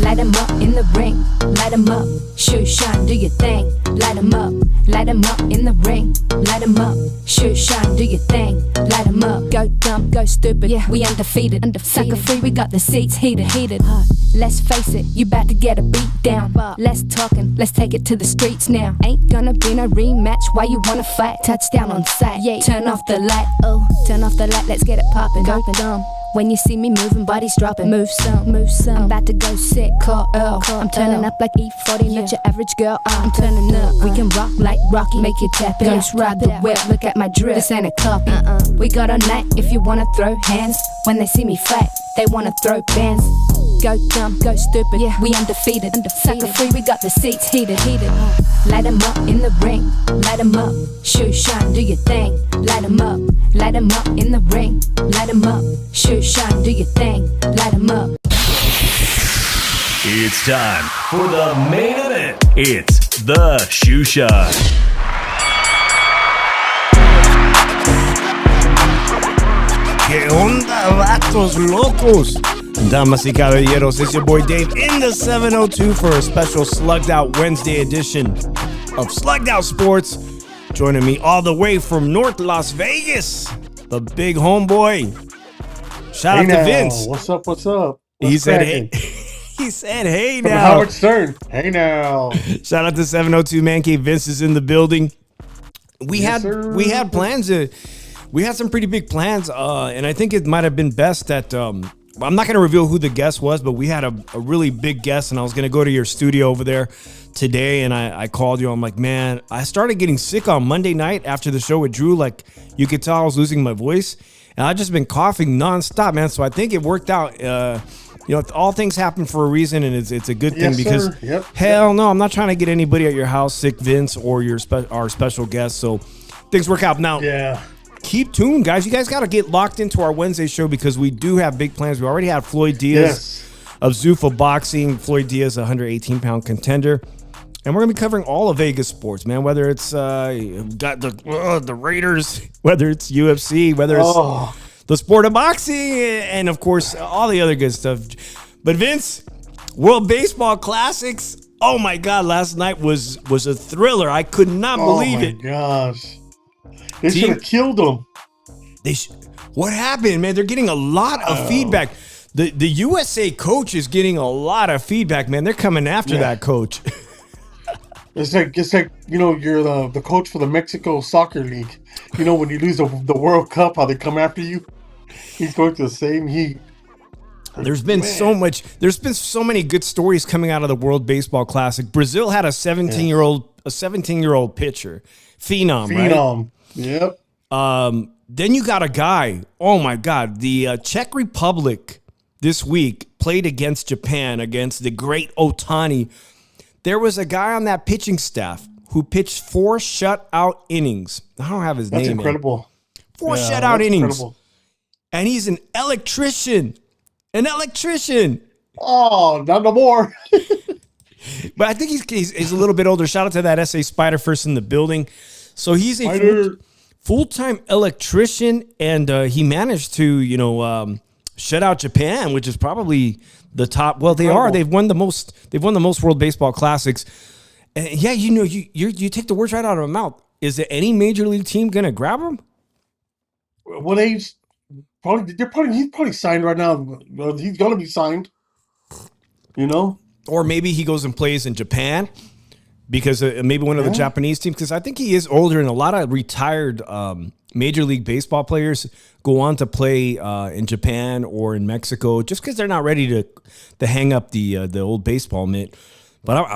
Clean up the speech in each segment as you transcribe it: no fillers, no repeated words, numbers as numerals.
Light 'em up in the ring, light 'em up, shoot, shine, do your thing. Light 'em up in the ring, light 'em up, shoot, shine, do your thing. Light 'em up, go dumb, go stupid, yeah, we undefeated. Sucker free, we got the seats heated. Let's face it, you bout to get a beat down. Less talking, let's take it to the streets now. Ain't gonna be no rematch, why you wanna fight? Touchdown on sight, yeah, turn off the light, oh, turn off the light, let's get it poppin'. Go dumb. When you see me moving, bodies dropping. Move some. I'm about to go sick, call Earl. I'm turning up like E40, not your average girl. I'm turning up. We can rock like Rocky, make you tap it. Ghost ride the whip, look at my drip. This ain't a copy. We got all night if you wanna throw hands. When they see me fight, they wanna throw bands. Go dumb, go stupid, yeah, we undefeated. Sucker free, we got the seats heated. Light 'em up in the ring, light 'em up, shoot, shine, do your thing. Light 'em up in the ring, light 'em up, shoot, shine, do your thing. Light 'em up. It's time for the main event. It's the Shoe Shot. ¿Qué onda, vatos locos? Damas y caballeros, it's your boy Dave in the 702 for a special Slugged Out Wednesday edition of Slugged Out Sports. Joining me all the way from North Las Vegas, the big homeboy. Shout out to Vince. What's up? He said, hey. He said, hey now. From Howard Stern. Hey now. Shout out to 702 Man Cave. Vince is in the building. We had plans. We had some pretty big plans, and I think it might have been best that I'm not going to reveal who the guest was, but we had a really big guest, and I was going to go to your studio over there today, and I called you. I'm like, man, I started getting sick on Monday night after the show with Drew. Like, you could tell I was losing my voice, and I've just been coughing nonstop, man. So I think it worked out. All things happen for a reason, and it's a good thing because hell no, I'm not trying to get anybody at your house sick, Vince, or our special guest. So things work out now. Yeah. Keep tuned, guys. You guys got to get locked into our Wednesday show because we do have big plans. We already have Floyd Diaz of Zuffa Boxing. Floyd Diaz, a 118-pound contender. And we're going to be covering all of Vegas sports, man, whether it's got the Raiders, whether it's UFC, whether it's the sport of boxing, and, of course, all the other good stuff. But, Vince, World Baseball Classics, oh, my God, last night was a thriller. I could not believe it. Oh, my gosh. They should have killed him. What happened, man? They're getting a lot of feedback. The USA coach is getting a lot of feedback, man. They're coming after that coach. It's like you're the coach for the Mexico Soccer League. You know, when you lose the World Cup, how they come after you. He's going to the same heat. There's been so many good stories coming out of the World Baseball Classic. Brazil had a 17-year-old pitcher, phenom, right? Yep. Then you got a guy, oh my God, the Czech Republic this week played against Japan, against the great Ohtani. There was a guy on that pitching staff who pitched 4 shutout innings. I don't have his name. That's incredible. 4 shutout innings. Incredible. And he's an electrician. Oh, not no more. But I think he's a little bit older. Shout out to that SA Spider first in the building. So he's a full-time electrician, and he managed to, shut out Japan, which is probably the top. Well, they are. They've won the most. They've won the most World Baseball Classics. And yeah, you take the words right out of my mouth. Is there any major league team gonna grab him? What age? He's probably signed right now. He's gonna be signed. Or maybe he goes and plays in Japan. Because maybe one of the Japanese teams, because I think he is older, and a lot of retired Major League Baseball players go on to play in Japan or in Mexico just because they're not ready to hang up the old baseball mitt. But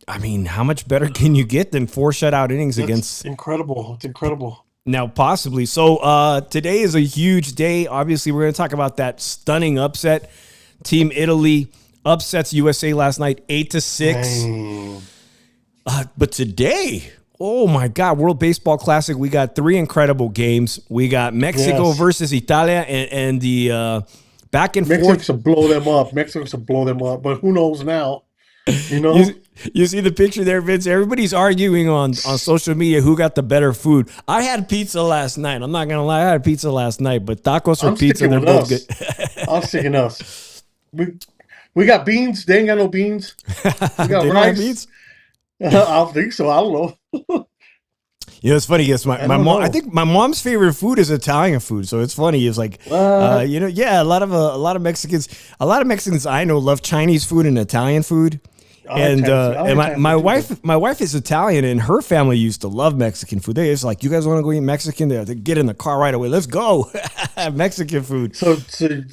I mean, how much better can you get than 4 shutout innings against? Incredible. It's incredible. Now, possibly. So today is a huge day. Obviously, we're going to talk about that stunning upset. Team Italy upsets USA last night 8-6. But today, oh my God, World Baseball Classic, we got 3 incredible games. We got Mexico versus Italia and the back and forth. Mexico should blow them up, but who knows now? You see the picture there, Vince? Everybody's arguing on social media who got the better food. I had pizza last night. I'm not going to lie. I had pizza last night, but tacos or pizza, they're both good. I'm sticking us. We got beans. They ain't got no beans. We got They don't have rice. beans? I don't think so. I don't know. It's funny. Yes, my don't mom. know. I think my mom's favorite food is Italian food. So it's funny. It's like, a lot of Mexicans I know love Chinese food and Italian food. And my wife is Italian, and her family used to love Mexican food. They just like, you guys want to go eat Mexican? They get in the car right away. Let's go. Mexican food. So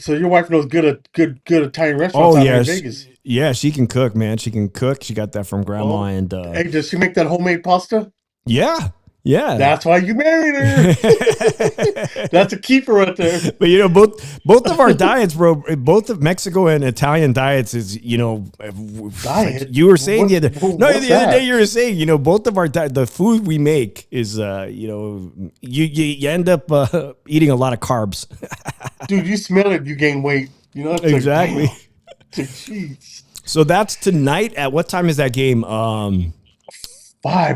your wife knows good Italian restaurants out in Vegas. Yeah, she can cook, man. She can cook. She got that from grandma. And hey, does she make that homemade pasta? Yeah. That's why you married her. That's a keeper right there. But both of our diets, bro, both of Mexico and Italian diets is, Diet? You were saying the other day you were saying, both of our the food we make is you end up eating a lot of carbs. Dude, you smell it, you gain weight. Exactly. Like, jeez. So that's tonight. At what time is that game? 5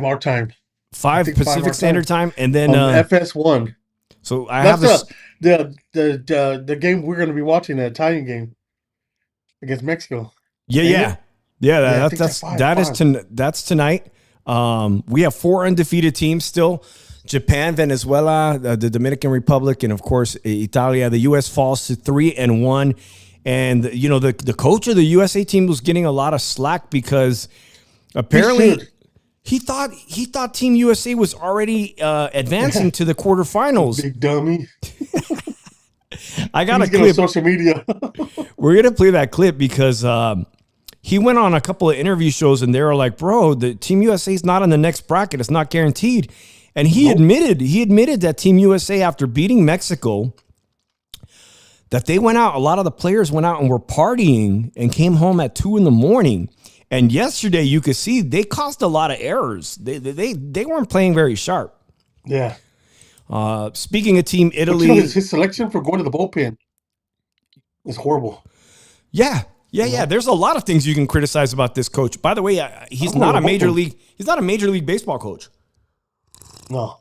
our time. 5 Pacific Standard Time, and then FS1. So I have this. The game we're going to be watching, the Italian game against Mexico. Yeah. That's tonight. We have 4 undefeated teams still: Japan, Venezuela, the Dominican Republic, and of course Italia. The U.S. falls to 3-1, and the coach of the USA team was getting a lot of slack because apparently. He thought Team USA was already advancing to the quarterfinals. Big dummy. I got a clip on social media. We're gonna play that clip because he went on a couple of interview shows and they were like, "Bro, the Team USA is not in the next bracket. It's not guaranteed." And he admitted that Team USA, after beating Mexico, that they went out. A lot of the players went out and were partying and came home at 2 a.m. And yesterday, you could see they caused a lot of errors. They weren't playing very sharp. Yeah. Speaking of Team Italy, his selection for going to the bullpen is horrible. Yeah. There's a lot of things you can criticize about this coach. By the way, he's not a major league. He's not a Major League Baseball coach. No,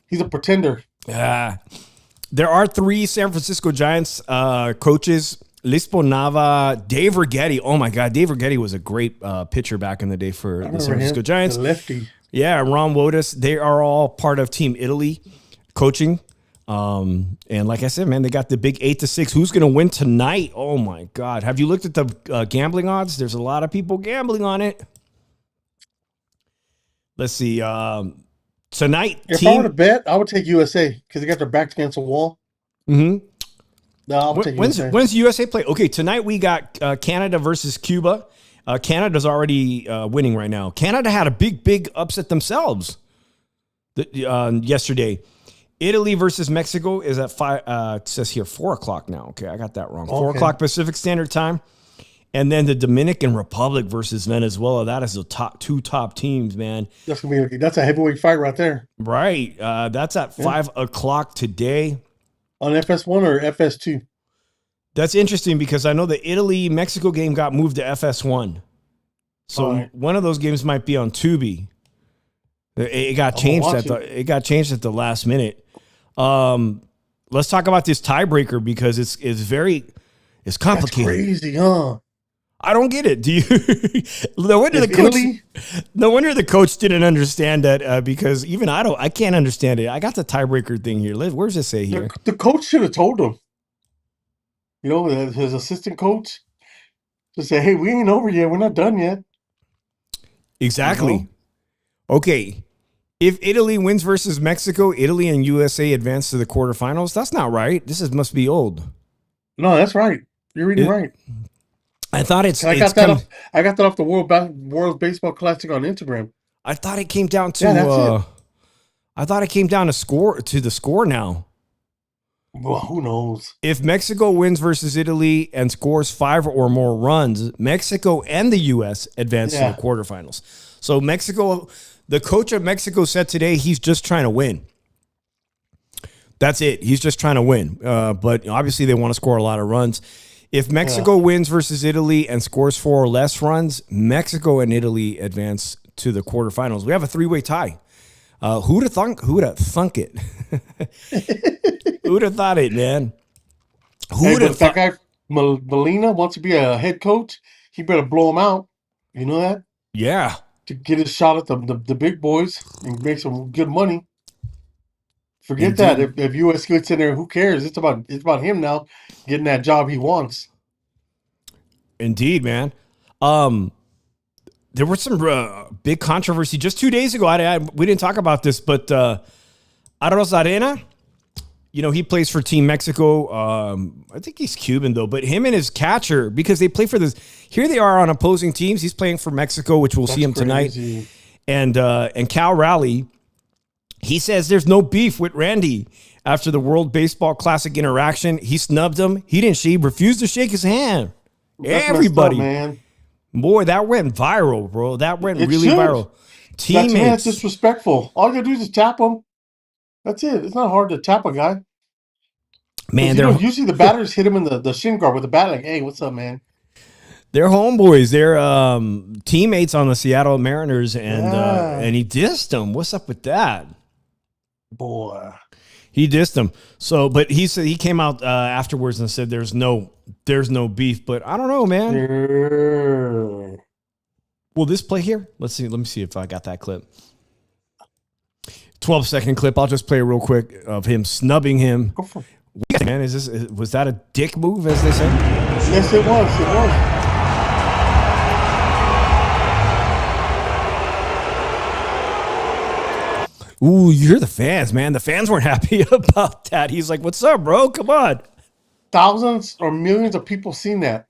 he's a pretender. There are 3 San Francisco Giants coaches. Lispo Nava, Dave Righetti. Oh my God, Dave Righetti was a great pitcher back in the day for the San Francisco Giants. The lefty. Yeah, Ron Wotus. They are all part of Team Italy coaching. And like I said, man, they got the big 8-6. Who's going to win tonight? Oh my God. Have you looked at the gambling odds? There's a lot of people gambling on it. Let's see. Tonight, if I were to bet, I would take USA because they got their backs against the wall. Mm-hmm. No, I'll take USA. When's USA play? Okay, tonight we got Canada versus Cuba. Canada's already winning right now. Canada had a big upset themselves yesterday. Italy versus Mexico is at 5. It says here 4 o'clock now. Okay, I got that wrong. 4 o'clock Pacific Standard Time. And then the Dominican Republic versus Venezuela. That is the two top teams, man. That's a heavyweight fight right there. Right. That's at 5 o'clock today. On FS1 or FS2? That's interesting because I know the Italy-Mexico game got moved to FS1. So one of those games might be on Tubi. It got changed at the last minute. Let's talk about this tiebreaker because it's complicated. That's crazy, huh? I don't get it. Do you? No wonder the coach didn't understand that because even I can't understand it. I got the tiebreaker thing here. Where's it say here? The coach should have told him. His assistant coach just say, "Hey, we ain't over yet. We're not done yet." Exactly. Okay. If Italy wins versus Mexico, Italy and USA advance to the quarterfinals. That's not right. Must be old. No, that's right. You're reading right. I thought I got that off the World Baseball Classic on Instagram. I thought it came down to the score now. Well, who knows? If Mexico wins versus Italy and scores 5 or more runs, Mexico and the U.S. advance to the quarterfinals. So Mexico, the coach of Mexico said today he's just trying to win. That's it. He's just trying to win. But obviously they want to score a lot of runs. If Mexico wins versus Italy and scores 4 or less runs, Mexico and Italy advance to the quarterfinals. We have a 3-way tie. Who'd have thunk it? Who'd have thought it, man? Molina wants to be a head coach, he better blow him out. You know that? Yeah. To get his shot at the big boys and make some good money. Forget that. Indeed. If US gets in there, who cares? It's about him now getting that job he wants. Indeed, man. There was some big controversy just 2 days ago. We didn't talk about this, but Aros Arena, he plays for Team Mexico. I think he's Cuban, though. But him and his catcher, because they play for this. Here they are on opposing teams. He's playing for Mexico, which we'll see him crazy. tonight. And Cal Raleigh, he says there's no beef with Randy after the World Baseball Classic interaction. He snubbed him. He refused to shake his hand. That's Everybody. messed up, man. Boy, that went viral, bro. That went It really should. viral. Teammates. That's disrespectful. All you gotta do is just tap him. That's it. It's not hard to tap a guy. Man, Usually the batters hit him in the shin guard with the bat, like, hey, what's up, man? they're homeboys. They're teammates on the Seattle Mariners, and he dissed them. What's up with that? Boy. He dissed them. So, but he said he came out afterwards and said there's no beef. But I don't know, man. Sure. Will this play here? Let's see. Let me see if I got that clip. 12-second clip. I'll just play it real quick of him snubbing him. Go for it. Man, was that a dick move, as they say? Yes, it was. It was. Ooh, you hear the fans, man. The fans weren't happy about that. He's like, what's up, bro? Come on. Thousands or millions of people seen that.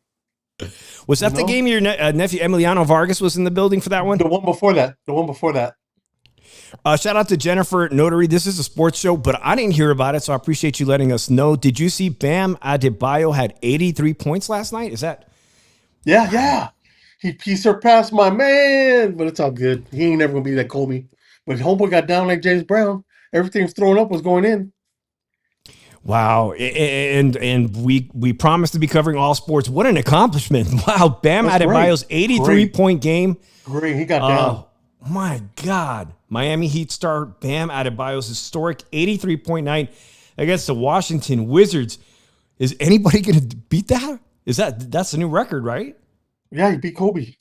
Was that the game your nephew Emiliano Vargas was in the building for that one? The one before that. Shout out to Jennifer Notary. This is a sports show, but I didn't hear about it, so I appreciate you letting us know. Did you see Bam Adebayo had 83 points last night? Is that? Yeah. He surpassed my man, but it's all good. He ain't never gonna be like Kobe. But homeboy got down like James Brown. Everything was thrown up was going in. Wow. And we promised to be covering all sports. What an accomplishment. Wow. Bam Adebayo's 83-point game. Great. He got down. My God. Miami Heat star Bam Adebayo's historic 83.9 against the Washington Wizards. Is anybody going to beat that? That's a new record, right? Yeah, he beat Kobe.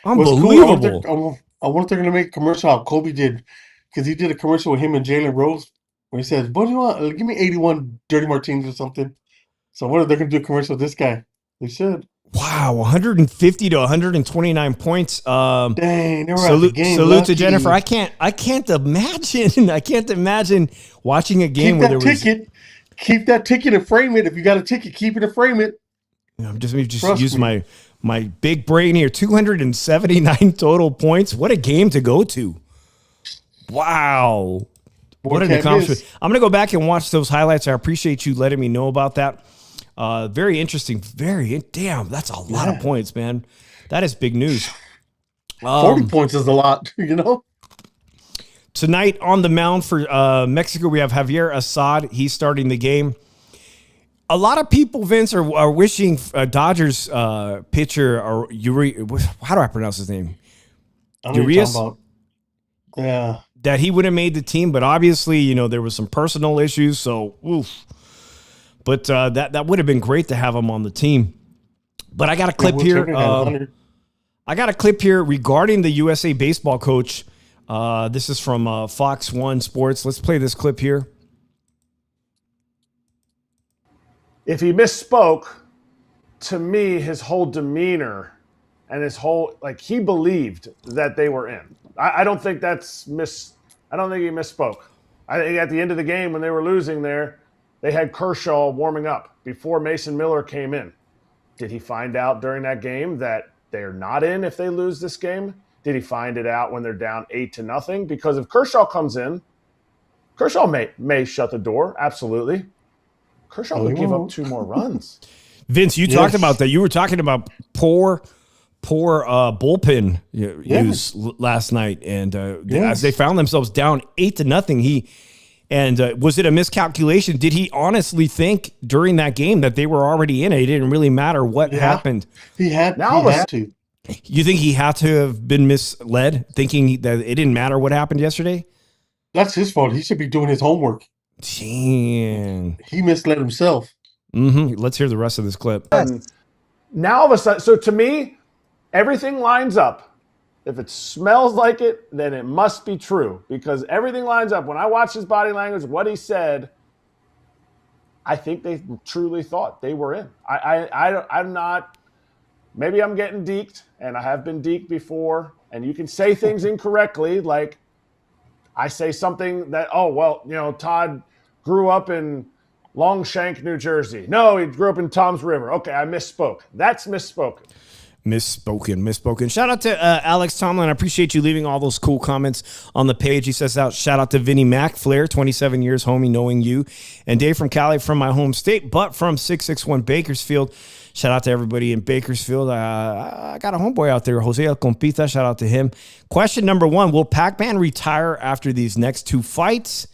Unbelievable. Cool. I wonder if they're going to make a commercial how Kobe did, because he did a commercial with him and Jalen Rose where he says, what do you want? Give me 81 dirty martinis or something. So what are they going to do a commercial with this guy? They should. Wow, 150 to 129 points. Dang, they were at the game. Salute to Jennifer. I can't imagine. I can't imagine watching a game where there was. Keep that ticket and frame it. If you got a ticket, keep it and frame it. I'm just use my big brain here. 279 total points. What a game to go to. Wow. What an accomplishment. I'm going to go back and watch those highlights. I appreciate you letting me know about that. Very interesting. Damn, that's a lot of points, man. That is big news. 40 points is a lot, Tonight on the mound for Mexico, we have Javier Assad. He's starting the game. A lot of people, Vince, are wishing Dodgers pitcher, or how do I pronounce his name? Urias? Yeah. That he would have made the team, but obviously, there was some personal issues, so oof. But that would have been great to have him on the team. But I got a clip here. I got a clip here regarding the USA baseball coach. This is from Fox 1 Sports. Let's play this clip here. If he misspoke, to me, his whole demeanor and his whole, he believed that they were in. I don't think I don't think he misspoke. I think at the end of the game when they were losing there, they had Kershaw warming up before Mason Miller came in. Did he find out during that game that they're not in if they lose this game? Did he find it out when they're down 8-0? Because if Kershaw comes in, Kershaw may shut the door. Absolutely. Kershaw would give up 2 more runs. Vince, you talked about that. You were talking about poor bullpen use last night, and as they found themselves down 8-0, was it a miscalculation? Did he honestly think during that game that they were already in it? It didn't really matter what happened. He had to. You think he had to have been misled, thinking that it didn't matter what happened yesterday? That's his fault. He should be doing his homework. Dang. He misled himself. Let's hear the rest of this clip. Now all of a sudden, so to me, everything lines up. If it smells like it, then it must be true because everything lines up. When I watch his body language, what he said, I think they truly thought they were in. I'm not. Maybe I'm getting deked, and I have been deked before. And you can say things incorrectly, like I say something that, Todd grew up in Longshank, New Jersey. No, he grew up in Tom's River. Okay, I misspoke. That's misspoken. Misspoken. Shout out to Alex Tomlin. I appreciate you leaving all those cool comments on the page. He says shout out to Vinnie Mac, Flair, 27 years, homie, knowing you. And Dave from Cali, from my home state, but from 661 Bakersfield. Shout out to everybody in Bakersfield. I got a homeboy out there, Jose El Compita. Shout out to him. Question number 1, will Pac-Man retire after these next 2 fights?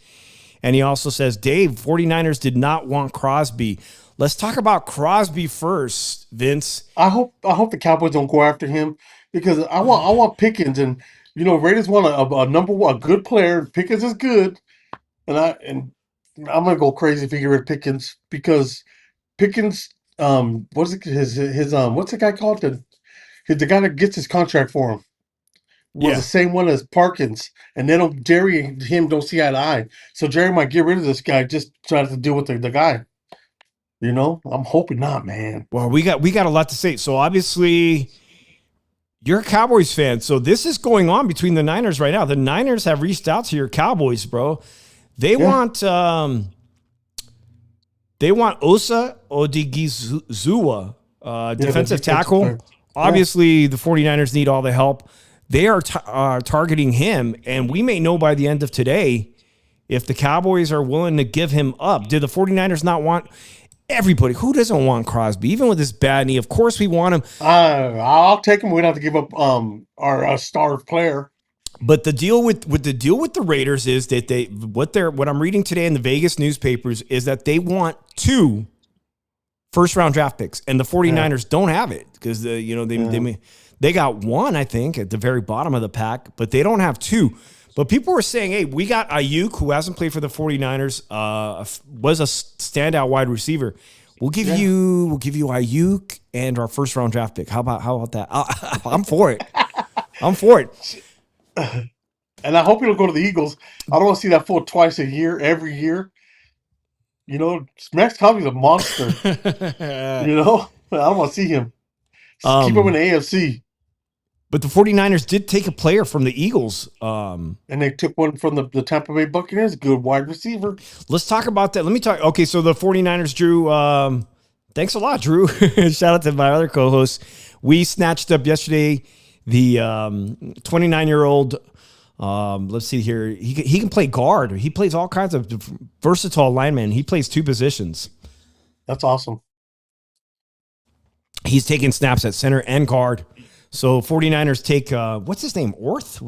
And he also says, Dave, 49ers did not want Crosby. Let's talk about Crosby first, Vince. I hope the Cowboys don't go after him because I want Pickens, and Raiders want a good player. Pickens is good, and I'm gonna go crazy if you get rid of Pickens because Pickens, what's the guy called, the guy that gets his contract for him was the same one as Parkins, and Jerry and him don't see eye to eye, so Jerry might get rid of this guy just trying to deal with the guy. I'm hoping not, man. Well, we got a lot to say. So obviously, you're a Cowboys fan. So this is going on between the Niners right now. The Niners have reached out to your Cowboys, bro. They want Osa Odigizua, defensive tackle. Obviously, the 49ers need all the help. They are targeting him, and we may know by the end of today if the Cowboys are willing to give him up. Did the 49ers not want everybody? Who doesn't want Crosby? Even with his bad knee, of course we want him. I'll take him. We'd have to give up our star player. But the deal with the Raiders is that what I'm reading today in the Vegas newspapers is that they want 2 first-round draft picks, and the 49ers don't have it because they got 1, I think, at the very bottom of the pack, but they don't have 2. But people were saying, hey, we got Ayuk, who hasn't played for the 49ers, was a standout wide receiver. We'll give you Ayuk and our first round draft pick. How about that? I'm for it. I'm for it. And I hope he'll go to the Eagles. I don't want to see that fool twice a year, every year. Max Crosby's a monster. I don't want to see him. Keep him in the AFC. But the 49ers did take a player from the Eagles. And they took one from the Tampa Bay Buccaneers, good wide receiver. Let's talk about that. Let me talk. Okay, so the 49ers, Drew, thanks a lot, Drew. Shout out to my other co-host. We snatched up yesterday the 29-year-old, let's see here. He can play guard. He plays all kinds of versatile linemen. He plays 2 positions. That's awesome. He's taking snaps at center and guard. So 49ers take, what's his name, Orth?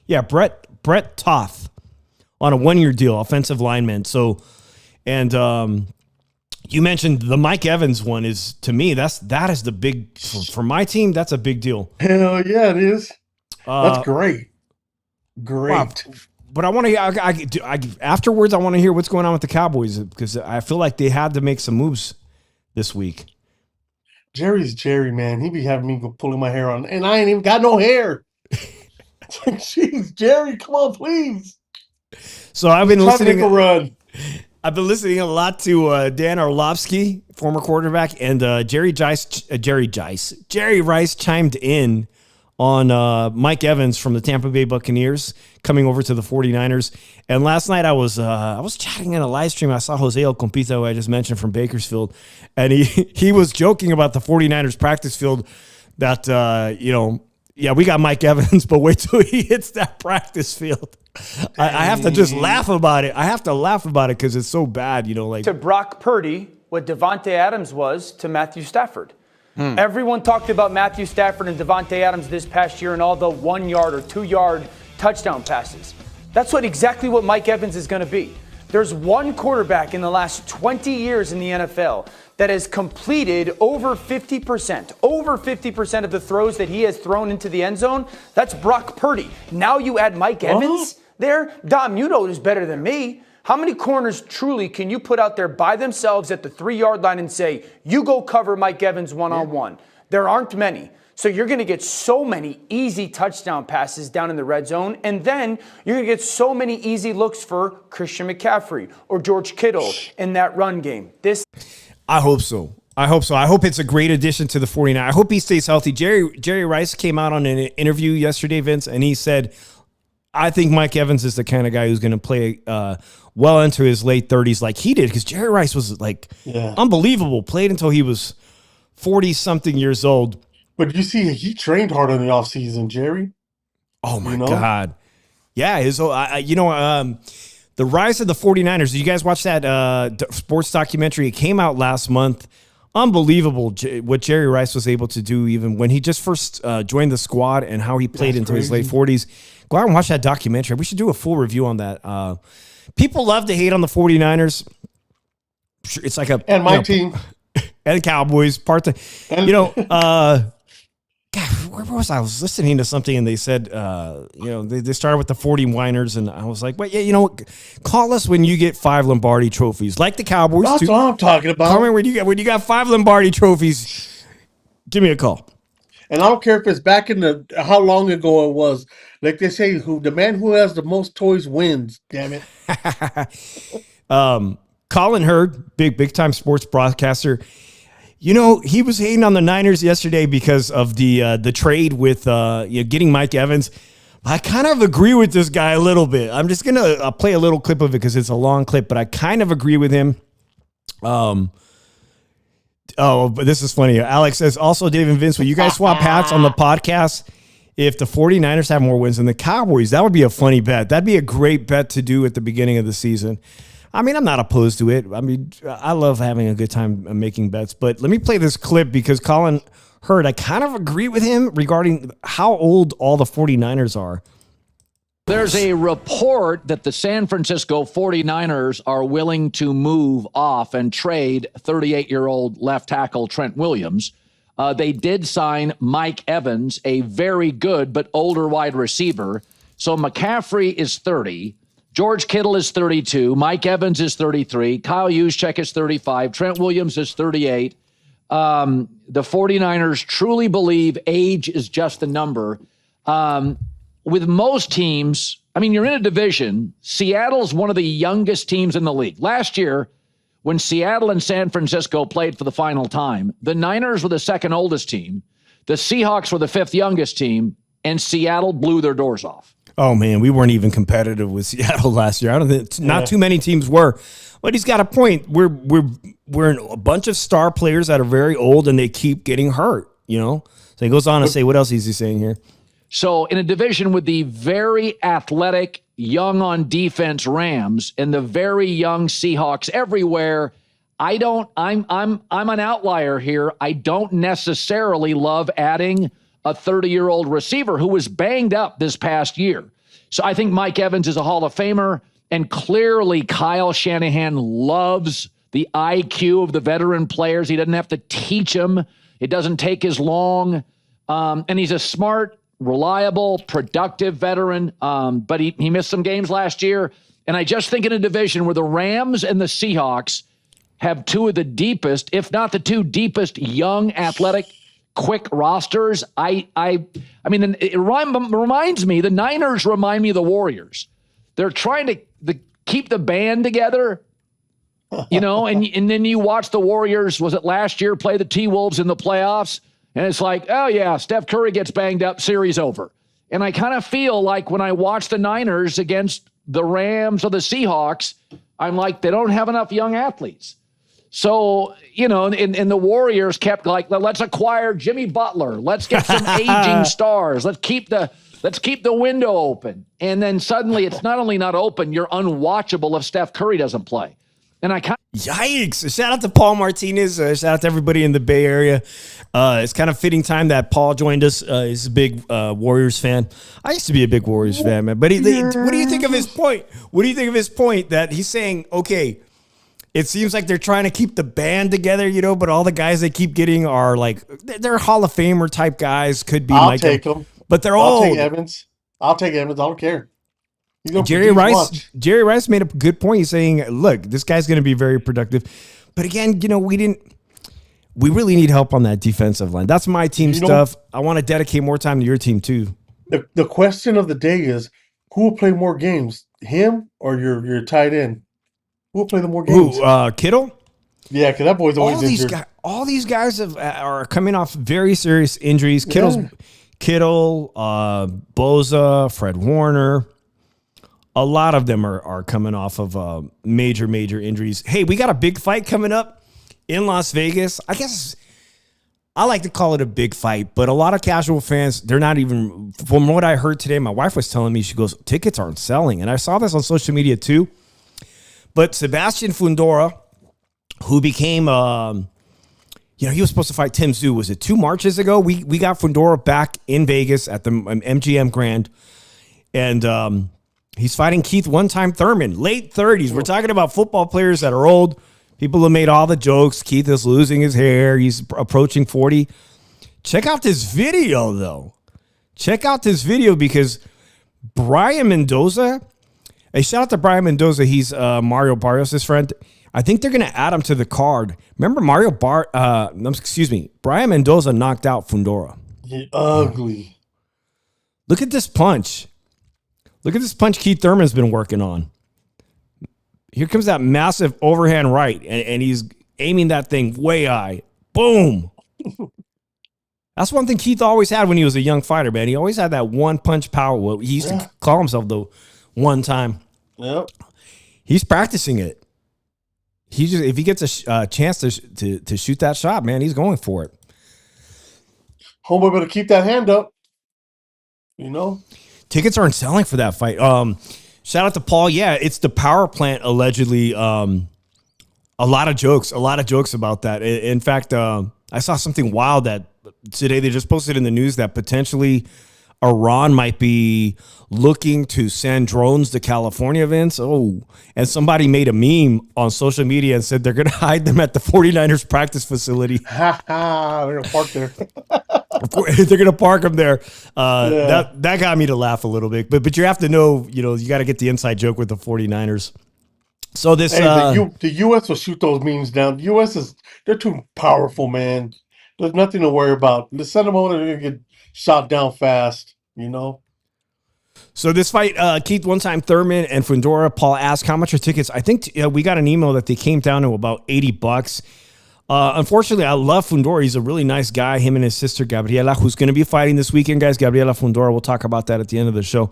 Yeah, Brett Toth on a 1-year deal, offensive lineman. So, and you mentioned the Mike Evans one is, to me, that is the big, for my team, that's a big deal. Hell yeah, it is. That's great. Great. Wow. But I want to, afterwards, I want to hear what's going on with the Cowboys because I feel like they had to make some moves this week. Jerry's Jerry, man. He be having me go pulling my hair on, and I ain't even got no hair. Jeez, Jerry, come on, please. So I've been listening. To make a run. I've been listening a lot to Dan Orlovsky, former quarterback, and Jerry Rice chimed in on Mike Evans from the Tampa Bay Buccaneers coming over to the 49ers. And last night I was chatting in a live stream. I saw Jose El Compita, who I just mentioned from Bakersfield, and he was joking about the 49ers practice field that, we got Mike Evans, but wait till he hits that practice field. I have to just laugh about it. I have to laugh about it because it's so bad, To Brock Purdy, what Devontae Adams was to Matthew Stafford. Everyone talked about Matthew Stafford and Devontae Adams this past year and all the 1-yard or 2-yard touchdown passes. That's exactly what Mike Evans is going to be. There's one quarterback in the last 20 years in the NFL that has completed over 50% of the throws that he has thrown into the end zone. That's Brock Purdy. Now you add Mike Evans there. Dom, you know who's better than me. How many corners truly can you put out there by themselves at the 3-yard line and say, you go cover Mike Evans one-on-one? There aren't many. So you're going to get so many easy touchdown passes down in the red zone, and then you're going to get so many easy looks for Christian McCaffrey or George Kittle in that run game. I hope so. I hope it's a great addition to the 49ers. I hope he stays healthy. Jerry Rice came out on an interview yesterday, Vince, and he said, I think Mike Evans is the kind of guy who's going to play well into his late 30s like he did, because Jerry Rice was unbelievable. Played until he was 40-something years old. But you see, he trained hard in the offseason, Jerry. Oh, my God. Yeah, the rise of the 49ers. Did you guys watch that sports documentary? It came out last month. Unbelievable what Jerry Rice was able to do even when he just first joined the squad and how he played into his late 40s. Go out and watch that documentary. We should do a full review on that. People love to hate on the 49ers. It's like and my team. And Cowboys. God, where was I? I was listening to something and they said, they started with the 49ers, and I was like, call us when you get 5 Lombardi trophies, like the Cowboys. That's what I'm talking about. Call me when you got 5 Lombardi trophies. Give me a call. And I don't care if it's back in how long ago it was. Like they say, the man who has the most toys wins. Damn it. Colin Hurd, big time sports broadcaster. He was hating on the Niners yesterday because of the trade with getting Mike Evans. I kind of agree with this guy a little bit. I'm just gonna play a little clip of it because it's a long clip, but I kind of agree with him. But this is funny. Alex says, also, Dave and Vince, will you guys swap hats on the podcast if the 49ers have more wins than the Cowboys? That would be a funny bet. That'd be a great bet to do at the beginning of the season. I mean, I'm not opposed to it. I mean, I love having a good time making bets. But let me play this clip because Colin Hurd, I kind of agree with him regarding how old all the 49ers are. There's a report that the San Francisco 49ers are willing to move off and trade 38-year-old left tackle Trent Williams. They did sign Mike Evans, a very good but older wide receiver. So McCaffrey is 30. George Kittle is 32. Mike Evans is 33. Kyle Juszczyk is 35. Trent Williams is 38. The 49ers truly believe age is just a number. With most teams, I mean, you're in a division. Seattle's one of the youngest teams in the league. Last year, when Seattle and San Francisco played for the final time, the Niners were the second oldest team. The Seahawks were the 5th youngest team, and Seattle blew their doors off. Oh man, we weren't even competitive with Seattle last year. I don't think not too many teams were, but he's got a point. We're in a bunch of star players that are very old and they keep getting hurt. So he goes on to say, what else is he saying here? So in a division with the very athletic, young on defense Rams and the very young Seahawks everywhere, I'm an outlier here. I don't necessarily love adding a 30-year-old receiver who was banged up this past year. So I think Mike Evans is a Hall of Famer, and clearly Kyle Shanahan loves the IQ of the veteran players. He doesn't have to teach them. It doesn't take as long. And he's a smart, reliable, productive veteran, but he missed some games last year. And I just think in a division where the Rams and the Seahawks have 2 of the deepest, if not the 2 deepest, young, athletic, quick rosters. I mean, it reminds me, the Niners remind me of the Warriors. They're trying to keep the band together, and then you watch the Warriors, was it last year, play the T-Wolves in the playoffs, and it's like, oh yeah, Steph Curry gets banged up, series over. And I kind of feel like when I watch the Niners against the Rams or the Seahawks, I'm like, they don't have enough young athletes. So, and the Warriors kept like, let's acquire Jimmy Butler. Let's get some aging stars. Let's keep the window open. And then suddenly it's not only not open, you're unwatchable if Steph Curry doesn't play. And I kind of... Yikes. Shout out to Paul Martinez. Shout out to everybody in the Bay Area. It's kind of fitting time that Paul joined us. He's a big Warriors fan. I used to be a big Warriors fan, man. But what do you think of his point? What do you think of his point that he's saying, okay, it seems like they're trying to keep the band together, but all the guys they keep getting are like, they're Hall of Famer type guys. Could be I'll take them. But they're old. I'll take Evans. I don't care. Jerry Rice made a good point. He's saying, look, this guy's going to be very productive. But again, we really need help on that defensive line. That's my team stuff. I want to dedicate more time to your team too. The question of the day is, who will play more games, him or your tight end? Who will play the more games? Kittle? Yeah, because that boy's always injured. All these guys are coming off very serious injuries. Kittle, Boza, Fred Warner. A lot of them are coming off of major injuries. Hey, we got a big fight coming up in Las Vegas. I guess I like to call it a big fight, but a lot of casual fans, they're not even, from what I heard today, my wife was telling me, she goes, tickets aren't selling. And I saw this on social media too. But Sebastian Fundora, who became, he was supposed to fight Tim Tszyu. Was it 2 Marches ago? We got Fundora back in Vegas at the MGM Grand. And he's fighting Keith One-Time Thurman, late 30s. We're talking about football players that are old. People have made all the jokes. Keith is losing his hair. He's approaching 40. Check out this video, though. Check out this video because Brian Mendoza, hey, shout out to Brian Mendoza. He's Mario Barrios' friend. I think they're going to add him to the card. Remember Brian Mendoza knocked out Fundora. Ugly. Look at this punch. Look at this punch Keith Thurman's been working on. Here comes that massive overhand right, and he's aiming that thing way high. Boom. That's one thing Keith always had when he was a young fighter, man. He always had that one-punch power. Well, he used to call himself the one time. Yep. He's practicing it. If he gets a chance to shoot that shot, man, he's going for it. Homeboy better keep that hand up. Tickets aren't selling for that fight. Shout out to Paul. Yeah, it's the power plant, allegedly. A lot of jokes about that. In fact, I saw something wild that today they just posted in the news that potentially Iran might be looking to send drones to California, Vince. Oh, and somebody made a meme on social media and said they're going to hide them at the 49ers practice facility. They're going to park there. They're going to park them there. That got me to laugh a little bit. But you have to know, you got to get the inside joke with the 49ers. So this... the U.S. will shoot those memes down. The U.S. they're too powerful, man. There's nothing to worry about. Just send them over, they're going to get shot down fast, So this fight, Keith One-Time Thurman and Fundora, Paul asked how much are tickets. I think we got an email that they came down to about $80. Unfortunately, I love Fundora. He's a really nice guy. Him and his sister Gabriela, who's going to be fighting this weekend, guys. Gabriela Fundora. We'll talk about that at the end of the show.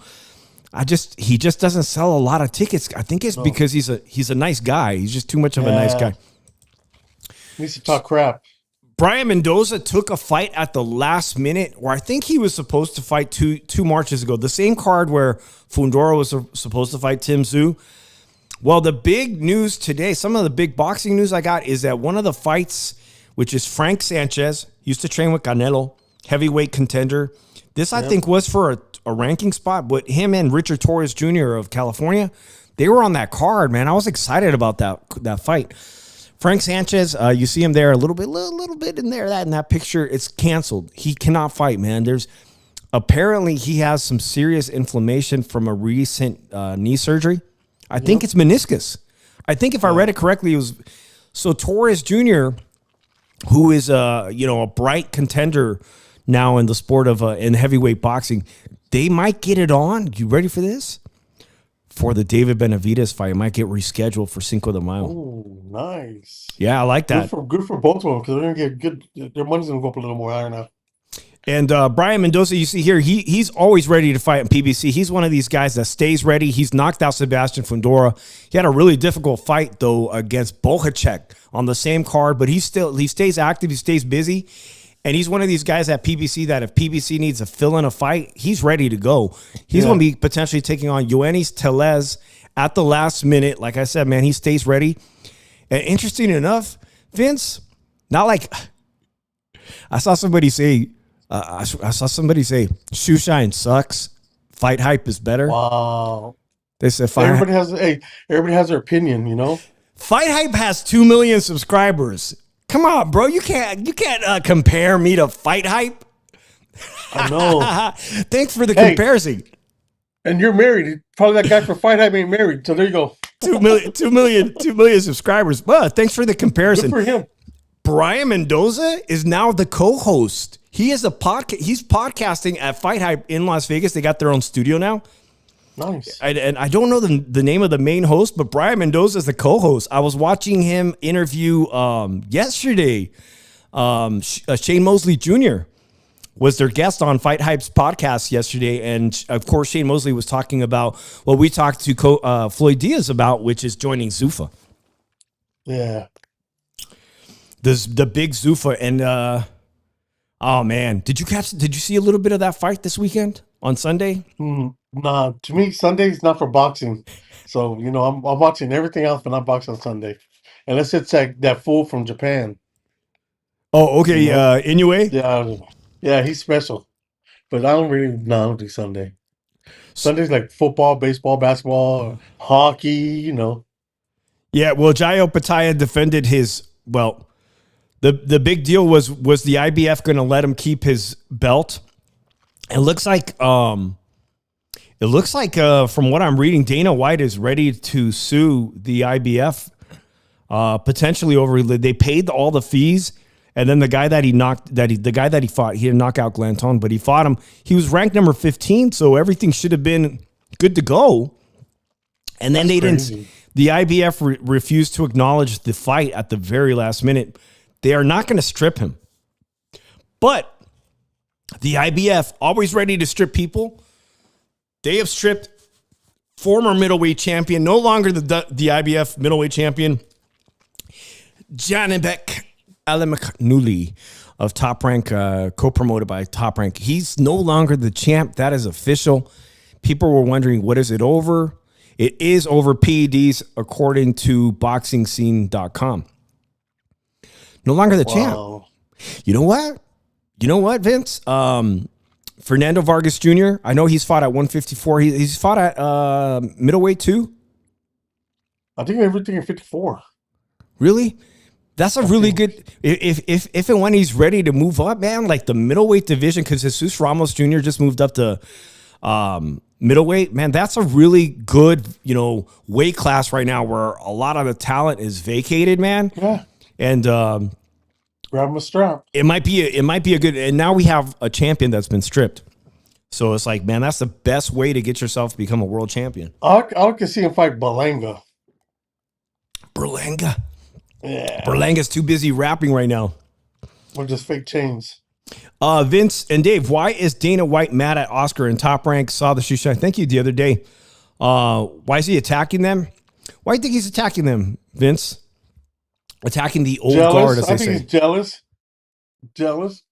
He just doesn't sell a lot of tickets. I think it's because he's a nice guy. He's just too much of a nice guy. He needs to talk crap. Brian Mendoza took a fight at the last minute where I think he was supposed to fight two Marches ago. The same card where Fundora was supposed to fight Tim Tszyu. Well, the big news today, some of the big boxing news I got is that one of the fights, which is Frank Sanchez, used to train with Canelo, heavyweight contender. This, I think, was for a ranking spot, but him and Richard Torres Jr. of California, they were on that card, man. I was excited about that fight. Frank Sanchez, you see him there a little bit in there, in that picture. It's canceled. He cannot fight, man. Apparently he has some serious inflammation from a recent knee surgery. I think it's meniscus. I think if I read it correctly, it was so Torres Jr., who is a bright contender now in the sport of in heavyweight boxing. They might get it on. You ready for this? For the David Benavidez fight, it might get rescheduled for Cinco de Mayo. Oh, nice. Yeah, I like that. Good for both of them because they're going to get good. Their money's going to go up a little more higher now. And Brian Mendoza, you see here, he's always ready to fight in PBC. He's one of these guys that stays ready. He's knocked out Sebastian Fundora. He had a really difficult fight, though, against Bohacek on the same card, but he stays active. He stays busy. And he's one of these guys at PBC that if PBC needs to fill in a fight, he's ready to go. He's going to be potentially taking on Yoenis Tellez at the last minute. Like I said, man, he stays ready. And interesting enough, Vince, not like I saw somebody say, shoe shine sucks. Fight hype is better. Wow. They said everybody has their opinion, Fight hype has 2 million subscribers. Come on, bro. You can't compare me to Fight Hype. I know. Thanks for the comparison. And you're married. Probably that guy for Fight Hype ain't married. So there you go. 2 million subscribers. Well, thanks for the comparison. Good for him. Brian Mendoza is now the co-host. He is he's podcasting at Fight Hype in Las Vegas. They got their own studio now. Nice. And I don't know the name of the main host, but Brian Mendoza is the co-host. I was watching him interview yesterday. Shane Mosley Jr. was their guest on Fight Hype's podcast yesterday. And of course, Shane Mosley was talking about what we talked to Floyd Diaz about, which is joining Zuffa. Yeah. The big Zuffa. And oh man, did you see a little bit of that fight this weekend on Sunday? Nah, to me, Sunday's not for boxing. So, I'm watching everything else, but not boxing on Sunday. Unless it's like that fool from Japan. Oh, okay. Inoue? Yeah, he's special. But I don't do Sunday. Sunday's like football, baseball, basketball, hockey, Yeah, well, Jayo Pataya defended the big deal was the IBF going to let him keep his belt? It looks like from what I'm reading, Dana White is ready to sue the IBF potentially over. They paid all the fees, and then the guy that he fought, he didn't knock out Glanton, but he fought him. He was ranked number 15, so everything should have been good to go. And then they didn't. The IBF refused to acknowledge the fight at the very last minute. They are not going to strip him, but the IBF, always ready to strip people. They have stripped former middleweight champion, no longer the IBF middleweight champion, Janibek Alamaknuli of Top Rank, co-promoted by Top Rank. He's no longer the champ. That is official. People were wondering, what is it over? It is over PEDs, according to BoxingScene.com. No longer the champ. You know what? Vince? Fernando Vargas Jr., I know he's fought at 154. He's fought at middleweight too? I think everything at 54. Really? That's a really good... If and when he's ready to move up, man, like the middleweight division, because Jesus Ramos Jr. just moved up to middleweight, man, that's a really good, weight class right now where a lot of the talent is vacated, man. Yeah. And grab him a strap. It might be a good, and now we have a champion that's been stripped. So it's like, man, that's the best way to get yourself to become a world champion. I could see him fight Berlanga. Yeah. Berlanga's too busy rapping right now. With just fake chains. Vince and Dave, why is Dana White mad at Oscar and Top Rank? Saw the shoe shine. Thank you the other day. Why is he attacking them? Why do you think he's attacking them, Vince? Attacking the old guard, as they say. I think he's jealous.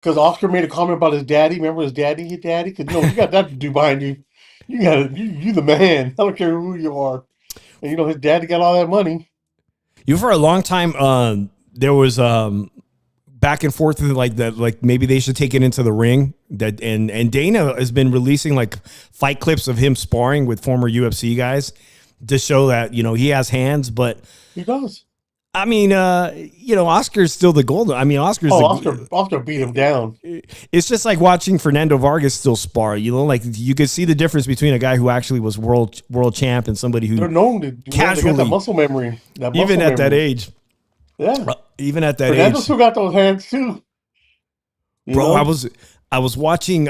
Because Oscar made a comment about his daddy. Remember his daddy? His daddy? Because you got that to do behind you. You the man. I don't care who you are. And his daddy got all that money. For a long time, there was back and forth with like maybe they should take it into the ring. And Dana has been releasing like fight clips of him sparring with former UFC guys to show that he has hands, but he does. I mean, Oscar's still the gold. I mean, Oscar beat him down. It's just like watching Fernando Vargas still spar. Like you could see the difference between a guy who actually was world champ and somebody who they're known to casually that muscle memory. Even at that age. Yeah. Even at that Fernando age. still got those hands too. Bro, I was watching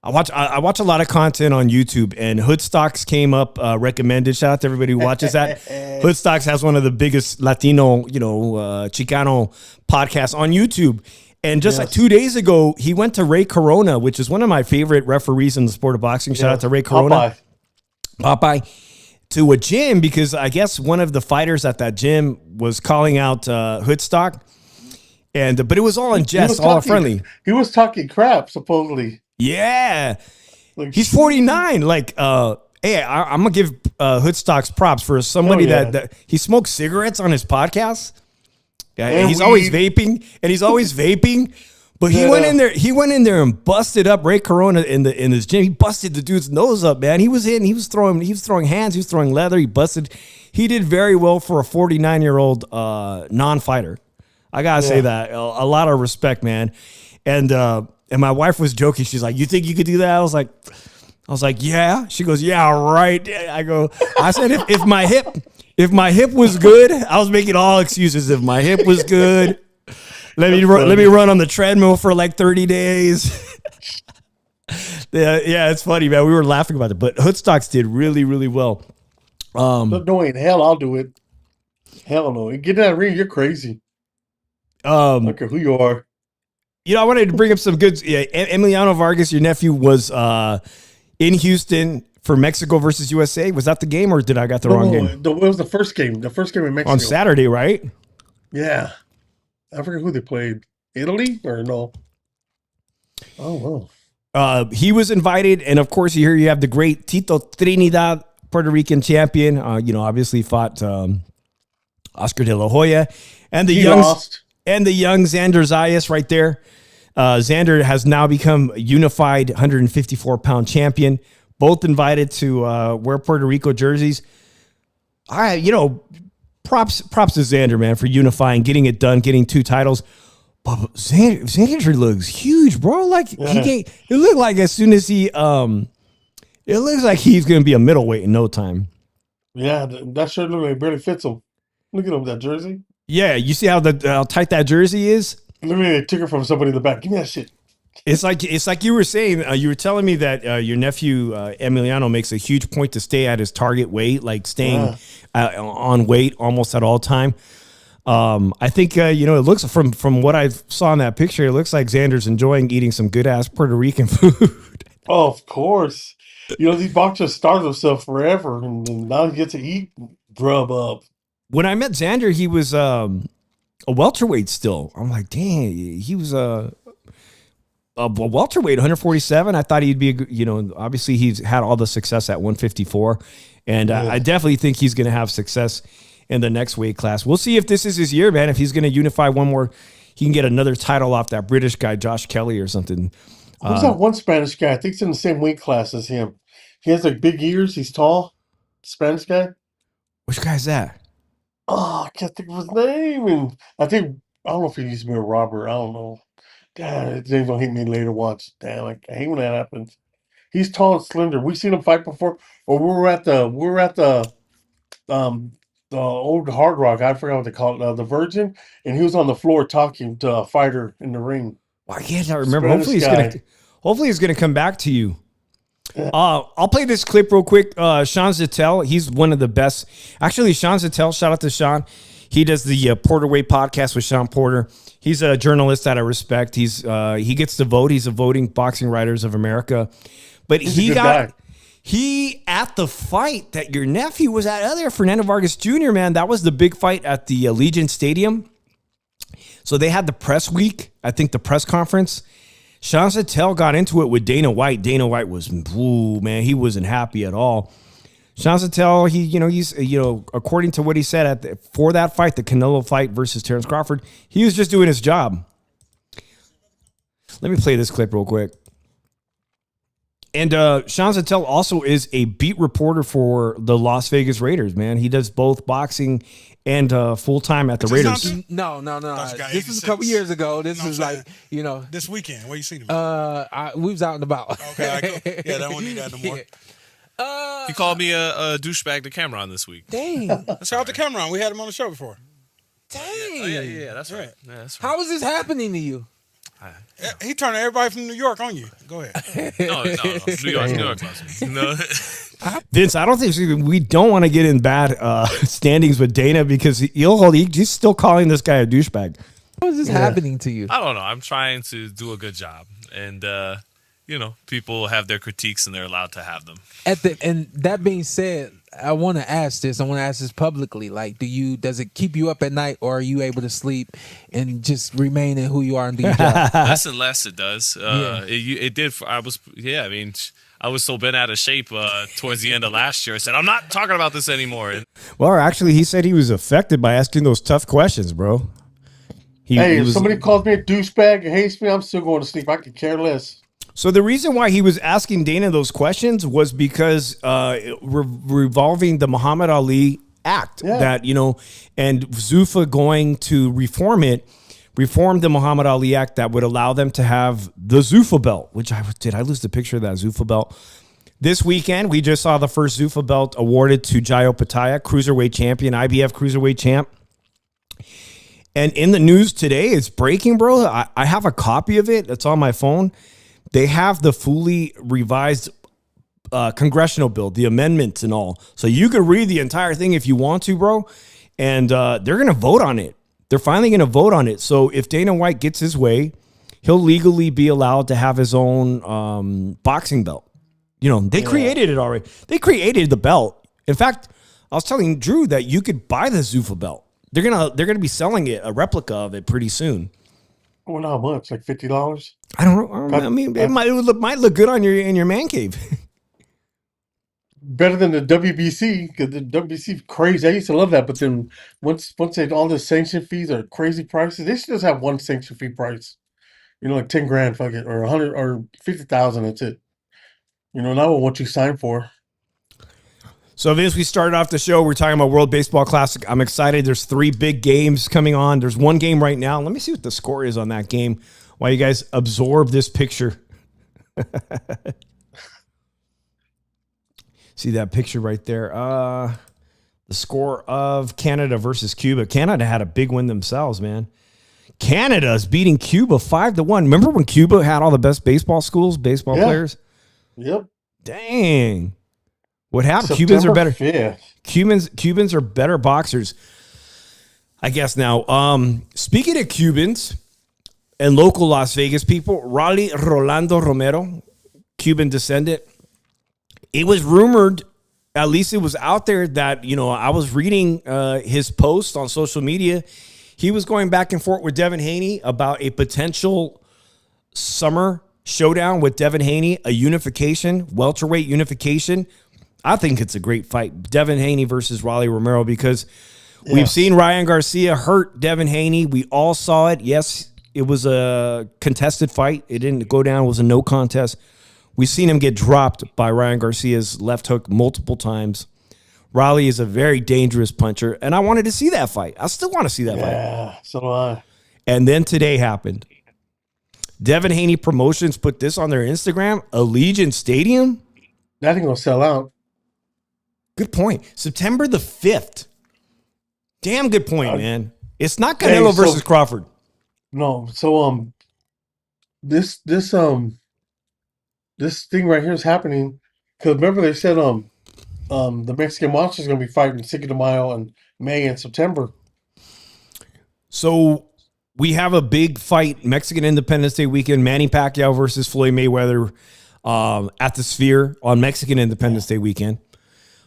I watch a lot of content on YouTube, and Hoodstocks came up recommended. Shout out to everybody who watches that. Hoodstocks has one of the biggest Latino, Chicano podcasts on YouTube. And just like 2 days ago, he went to Ray Corona, which is one of my favorite referees in the sport of boxing. Shout out to Ray Corona. Popeye. To a gym, because I guess one of the fighters at that gym was calling out Hoodstock. But it was all in jest, all friendly. He was talking crap, supposedly. Yeah. He's 49. Like, hey, I'm going to give Hoodstocks props for somebody that he smokes cigarettes on his podcast. Yeah, and he's always vaping. But he went in there and busted up Ray Corona in his gym. He busted the dude's nose up, man. He was throwing hands, he was throwing leather, he did very well for a 49-year-old non-fighter. I gotta say that. A lot of respect, man. And And my wife was joking. She's like, "You think you could do that?" I was like, "Yeah." She goes, "Yeah, right." I said, if my hip was good, I was making all excuses. If my hip was good, let me run on the treadmill for like 30 days. Yeah, it's funny, man. We were laughing about it, but Hoodstocks did really, really well. No way in hell I'll do it. Hell no. Get in that ring, you're crazy. I don't care who you are. I wanted to bring up some good. Yeah, Emiliano Vargas, your nephew, was in Houston for Mexico versus USA. Was that the game, or did I got the wrong game? It was the first game. The first game in Mexico On Saturday, right? Yeah, I forget who they played. Italy or no? Oh wow. He was invited, and of course, here you have the great Tito Trinidad, Puerto Rican champion. Obviously fought Oscar De La Hoya, and the lost. And the young Xander Zayas right there. Xander has now become a unified 154-pound champion. Both invited to wear Puerto Rico jerseys. Props to Xander, man, for unifying, getting it done, getting 2 titles. But Xander looks huge, bro. Like it looked like as soon as he, it looks like he's going to be a middleweight in no time. Yeah, that shirt looks like it barely fits him. Look at him, that jersey. Yeah, you see how tight that jersey is? Look at me, they took it from somebody in the back. Give me that shit. It's like you were saying. You were telling me that your nephew Emiliano makes a huge point to stay at his target weight, like staying on weight almost at all time. I think it looks from what I saw in that picture, it looks like Xander's enjoying eating some good ass Puerto Rican food. Oh, of course. These boxers starve themselves forever, and now he gets to eat grub up. When I met Xander, he was a welterweight still. I'm like, dang, he was a welterweight, 147. I thought he'd be, obviously he's had all the success at 154, and I definitely think he's going to have success in the next weight class. We'll see if this is his year, man. If he's going to unify one more, he can get another title off that British guy, Josh Kelly or something. Who's that one Spanish guy? I think he's in the same weight class as him. He has like big ears. He's tall. Spanish guy. Which guy's that? Oh, I can't think of his name. And I don't know if he used to be a robber. I don't know. Damn, his name's gonna hit me later. Watch. Damn, I hate when that happens. He's tall and slender. We've seen him fight before. Or we were at the old Hard Rock. I forgot what they call it. The Virgin, and he was on the floor talking to a fighter in the ring. Well, I can't remember. Spanish Hopefully he's gonna come back to you. I'll play this clip real quick. Sean Zettel, he's one of the best. Actually, Sean Zettel, shout out to Sean. He does the Porter Way podcast with Sean Porter. He's a journalist that I respect. He gets the vote. He's a voting Boxing Writers of America. But he at the fight that your nephew was at earlier, Fernando Vargas Jr., man, that was the big fight at the Allegiant Stadium. So they had the press week, I think the press conference. Sean Zettel got into it with Dana White. Dana White was, man, he wasn't happy at all. Sean Zettel, he's according to what he said for that fight, the Canelo fight versus Terrence Crawford, he was just doing his job. Let me play this clip real quick. And Sean Zettel also is a beat reporter for the Las Vegas Raiders, man. He does both boxing and full-time at the Raiders. No. This was a couple years ago. This is This weekend. Where you seen him? We was out and about. Okay, yeah, that won't need that no more. He called me a douchebag to Cameron this week. Dang. Shout out to Cameron. We had him on the show before. Dang. Yeah, that's right. Yeah, that's right. How is this happening to you? He turned everybody from New York on you. Go ahead. No. New York loves me. No. Vince, I don't think we don't want to get in bad standings with Dana because he's still calling this guy a douchebag. How is this happening to you? I don't know. I'm trying to do a good job. And, people have their critiques and they're allowed to have them. And that being said, I want to ask this. I want to ask this publicly. Like, does it keep you up at night, or are you able to sleep and just remain in who you are and do your job? Less and less it does. It did. I was so bent out of shape towards the end of last year. I said, I'm not talking about this anymore. Well, actually, he said he was affected by asking those tough questions, bro. If somebody calls me a douchebag and hates me, I'm still going to sleep. I could care less. So the reason why he was asking Dana those questions was because revolving the Muhammad Ali Act and Zuffa going to reform it reformed the Muhammad Ali Act that would allow them to have the Zuffa belt, which I lose the picture of that Zuffa belt. This weekend, we just saw the first Zuffa belt awarded to Jayo Pataya, cruiserweight champion, IBF cruiserweight champ. And in the news today, it's breaking, bro. I have a copy of it. It's on my phone. They have the fully revised congressional bill, the amendments and all. So you can read the entire thing if you want to, bro. And they're going to vote on it. They're finally going to vote on it. So if Dana White gets his way, he'll legally be allowed to have his own boxing belt. You know, they created it already. They created the belt. In fact, I was telling Drew that you could buy the Zuffa belt. They're gonna be selling it, a replica of it, pretty soon. Well, not much, like $50. I don't know. I mean, it might look good on in your man cave. Better than the WBC, because the WBC crazy. I used to love that, but then once they all the sanction fees are crazy prices, they should just have one sanction fee price. You know, like 10 grand, fuck it, or 100 or 50,000. That's it. You know, not what you signed for. So, Vince, we started off the show. We're talking about World Baseball Classic. I'm excited. There's 3 big games coming on. There's one game right now. Let me see what the score is on that game while you guys absorb this picture. See that picture right there? The score of Canada versus Cuba. Canada had a big win themselves, man. Canada's beating Cuba 5-1. Remember when Cuba had all the best baseball players? Yep. Dang. What happened? September Cubans are better. 5th. Cubans are better boxers, I guess now. Speaking of Cubans and local Las Vegas people, Raleigh Rolando Romero, Cuban descendant, it was rumored, at least it was out there that, you know, I was reading his post on social media. He was going back and forth with Devin Haney about a potential summer showdown with Devin Haney, a unification, welterweight unification. I think it's a great fight, Devin Haney versus Raleigh Romero, because we've seen Ryan Garcia hurt Devin Haney. We all saw it. Yes, it was a contested fight. It didn't go down. It was a no contest. We've seen him get dropped by Ryan Garcia's left hook multiple times. Raleigh is a very dangerous puncher, and I wanted to see that fight. I still want to see that fight. Yeah, so do I. And then today happened. Devin Haney Promotions put this on their Instagram. Allegiant Stadium? That ain't going to sell out. Good point. September the 5th. Damn good point, man. It's not Canelo versus Crawford. No. So this thing right here is happening because remember they said the Mexican Monster is going to be fighting Cinco de Mayo in May and September. So we have a big fight, Mexican Independence Day weekend, Manny Pacquiao versus Floyd Mayweather at the Sphere on Mexican Independence Day weekend.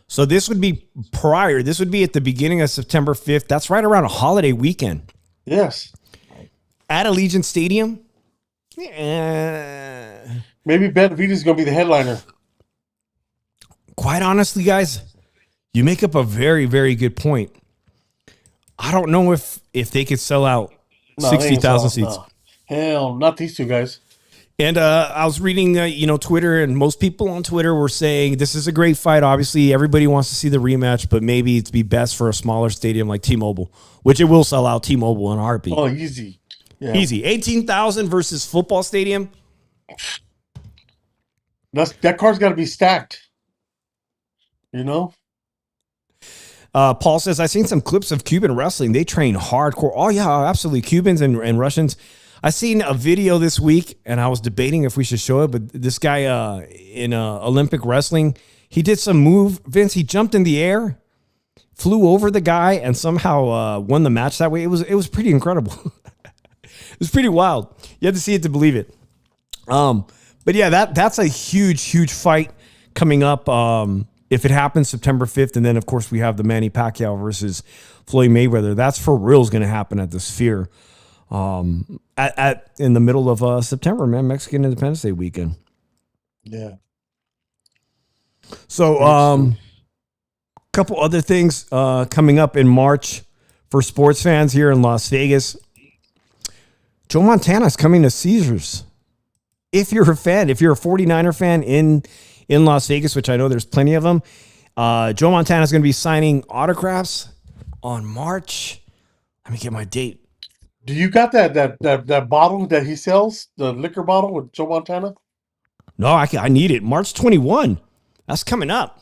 So this would be prior. This would be at the beginning of September 5th. That's right around a holiday weekend. Yes. At Allegiant Stadium? Maybe Benavidez is going to be the headliner. Quite honestly, guys, you make up a very, very good point. I don't know if they could sell out 60,000 seats. No. Hell, not these two guys. And I was reading, Twitter, and most people on Twitter were saying this is a great fight. Obviously, everybody wants to see the rematch, but maybe it'd be best for a smaller stadium like T-Mobile, which it will sell out T-Mobile in a heartbeat. Oh, easy. Yeah. Easy. 18,000 versus football stadium. That card's got to be stacked. You know? Paul says, I've seen some clips of Cuban wrestling. They train hardcore. Oh, yeah, absolutely. Cubans and Russians. I seen a video this week, and I was debating if we should show it, but this guy in Olympic wrestling, he did some move. Vince, he jumped in the air, flew over the guy, and somehow won the match that way. It was pretty incredible. It was pretty wild. You had to see it to believe it. But yeah, that's a huge fight coming up. If it happens September 5th, and then of course we have the Manny Pacquiao versus Floyd Mayweather. That's for real is going to happen at the Sphere. In the middle of September, man, Mexican Independence Day weekend. Yeah. So, couple other things coming up in March for sports fans here in Las Vegas. Joe Montana's coming to Caesars. If you're a fan, if you're a 49er fan in Las Vegas, which I know there's plenty of them, Joe Montana's going to be signing autographs on March. Let me get my date. Do you got that bottle that he sells, the liquor bottle with Joe Montana? No, I need it. March 21. That's coming up.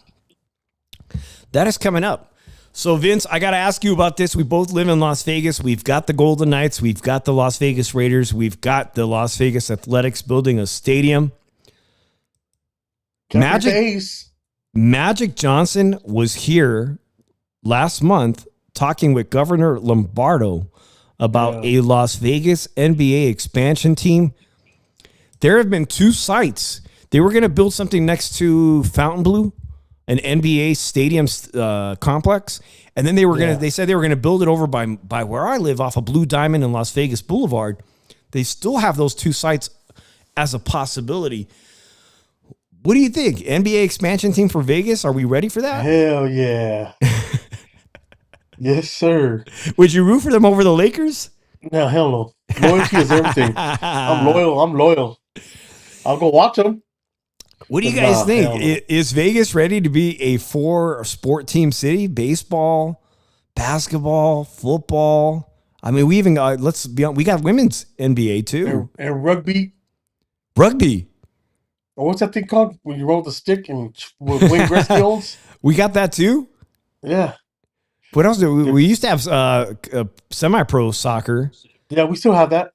That is coming up. So, Vince, I got to ask you about this. We both live in Las Vegas. We've got the Golden Knights. We've got the Las Vegas Raiders. We've got the Las Vegas Athletics building a stadium. Magic Johnson was here last month talking with Governor Lombardo about a Las Vegas NBA expansion team. There have been 2 sites. They were going to build something next to Fontainebleau, an NBA stadium complex, and then they said they were going to build it over by where I live off of Blue Diamond and Las Vegas Boulevard. They still have those 2 sites as a possibility. What do you think? NBA expansion team for Vegas? Are we ready for that? Hell yeah. Yes, sir. Would you root for them over the Lakers? No, hell no. Loyalty is everything. I'm loyal. I'll go watch them. What do you guys think? Is Vegas ready to be a 4-sport team city? Baseball, basketball, football. I mean, we even got, let's be honest, we got women's NBA too. And rugby. Rugby. Or what's that thing called when you roll the stick and with Wayne Gretzky holds? We got that too? Yeah. What else do we used to have semi-pro soccer. Yeah, we still have that.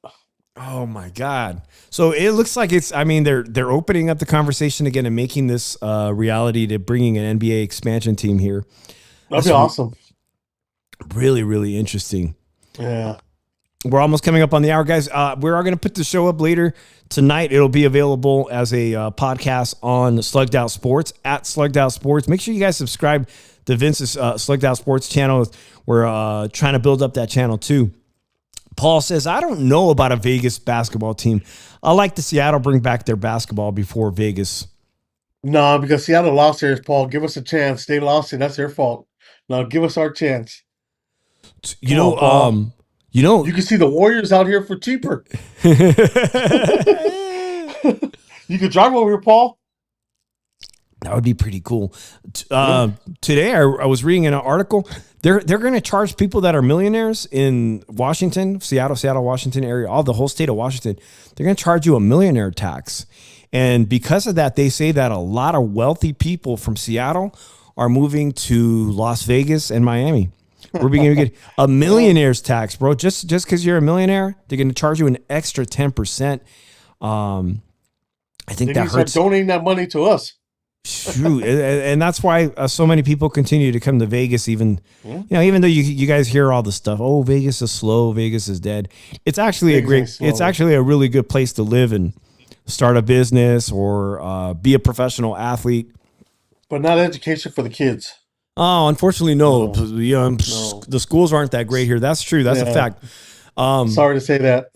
Oh my God. So it looks like they're opening up the conversation again and making this reality to bringing an NBA expansion team here. That'd be awesome. Really, really interesting. Yeah. We're almost coming up on the hour, guys. We're going to put the show up later tonight. It'll be available as a podcast on Slugged Out Sports, at Slugged Out Sports. Make sure you guys subscribe to Vince's Slugged Out Sports channel. We're trying to build up that channel too. Paul says, I don't know about a Vegas basketball team. I like to Seattle bring back their basketball before Vegas. No, because Seattle lost theirs, Paul. Give us a chance. They lost it. That's their fault. Now give us our chance. You know, you can see the Warriors out here for cheaper. You could drive over here, Paul. That would be pretty cool. Today, I was reading an article. They're going to charge people that are millionaires in Washington, Seattle, Washington area, all the whole state of Washington. They're going to charge you a millionaire tax. And because of that, they say that a lot of wealthy people from Seattle are moving to Las Vegas and Miami. We're beginning to get a millionaire's tax, bro. Just because you're a millionaire, they're going to charge you an extra 10%. I think that hurts. Donating that money to us. True, and that's why so many people continue to come to Vegas. Even even though you guys hear all the stuff, oh, Vegas is slow, Vegas is dead. It's actually it's actually a really good place to live and start a business or be a professional athlete. But not education for the kids. Oh, unfortunately, no. The schools aren't that great here. That's true. That's a fact. Sorry to say that.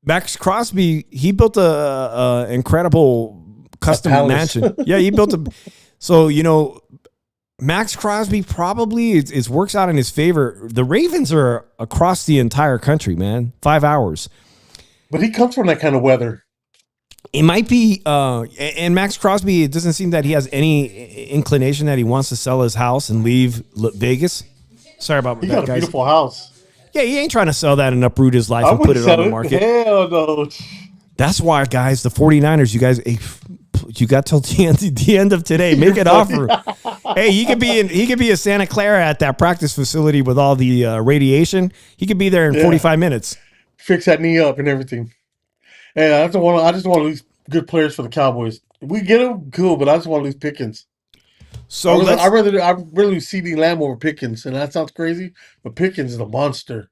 Max Crosby, he built a incredible custom mansion. Yeah, he built a. So Max Crosby probably is works out in his favor. The Ravens are across the entire country, man. 5 hours. But he comes from that kind of weather. It might be, and Max Crosby, it doesn't seem that he has any inclination that he wants to sell his house and leave Vegas. Sorry about that, guys. He got a beautiful house. Yeah, he ain't trying to sell that and uproot his life and put it on the market. Hell no. That's why, guys, the 49ers, you got till the end of today. Make an offer. Hey, he could be in Santa Clara at that practice facility with all the radiation. He could be there in 45 minutes. Fix that knee up and everything. Hey, I just want to lose good players for the Cowboys. If we get them, cool, but I just want to lose Pickens. So I'd rather lose CeeDee Lamb over Pickens, and that sounds crazy, but Pickens is a monster.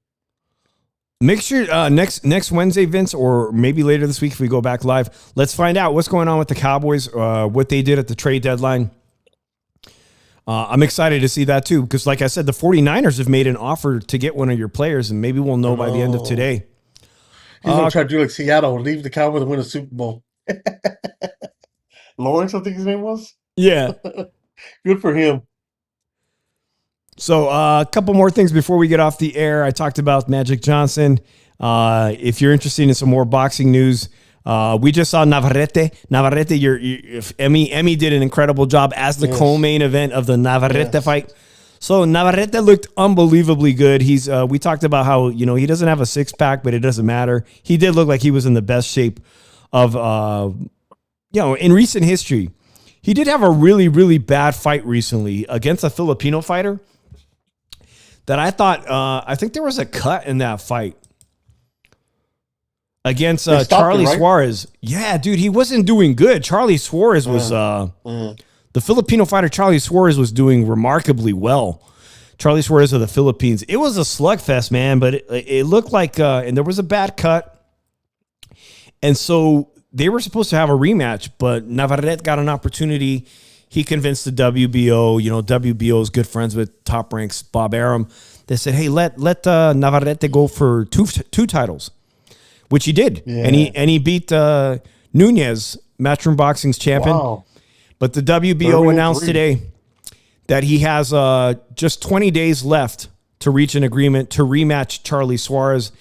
Make sure next Wednesday, Vince, or maybe later this week if we go back live, let's find out what's going on with the Cowboys, what they did at the trade deadline. I'm excited to see that too, because like I said, the 49ers have made an offer to get one of your players, and maybe we'll know by the end of today. He's going to try to do like Seattle, leave the Cowboys and win a Super Bowl. Lawrence, I think his name was? Yeah. Good for him. So a couple more things before we get off the air. I talked about Magic Johnson. If you're interested in some more boxing news, we just saw Navarrete. Emmy did an incredible job as the co-main event of the Navarrete fight. So Navarrete looked unbelievably good. He's we talked about how, he doesn't have a six pack, but it doesn't matter. He did look like he was in the best shape of in recent history. He did have a really, really bad fight recently against a Filipino fighter that I thought I think there was a cut in that fight against Charlie Suarez. Yeah, dude, he wasn't doing good. Charlie Suarez was the Filipino fighter Charlie Suarez was doing remarkably well. Charlie Suarez of the Philippines. It was a slugfest, man, but it looked like, and there was a bad cut. And so they were supposed to have a rematch, but Navarrete got an opportunity. He convinced the WBO. WBO is good friends with Top Rank's Bob Arum. They said, hey, let Navarrete go for two titles, which he did. Yeah. And he beat Nunez, Matchroom Boxing's champion. Wow. But the WBO announced today that he has just 20 days left to reach an agreement to rematch Charlie Suarez.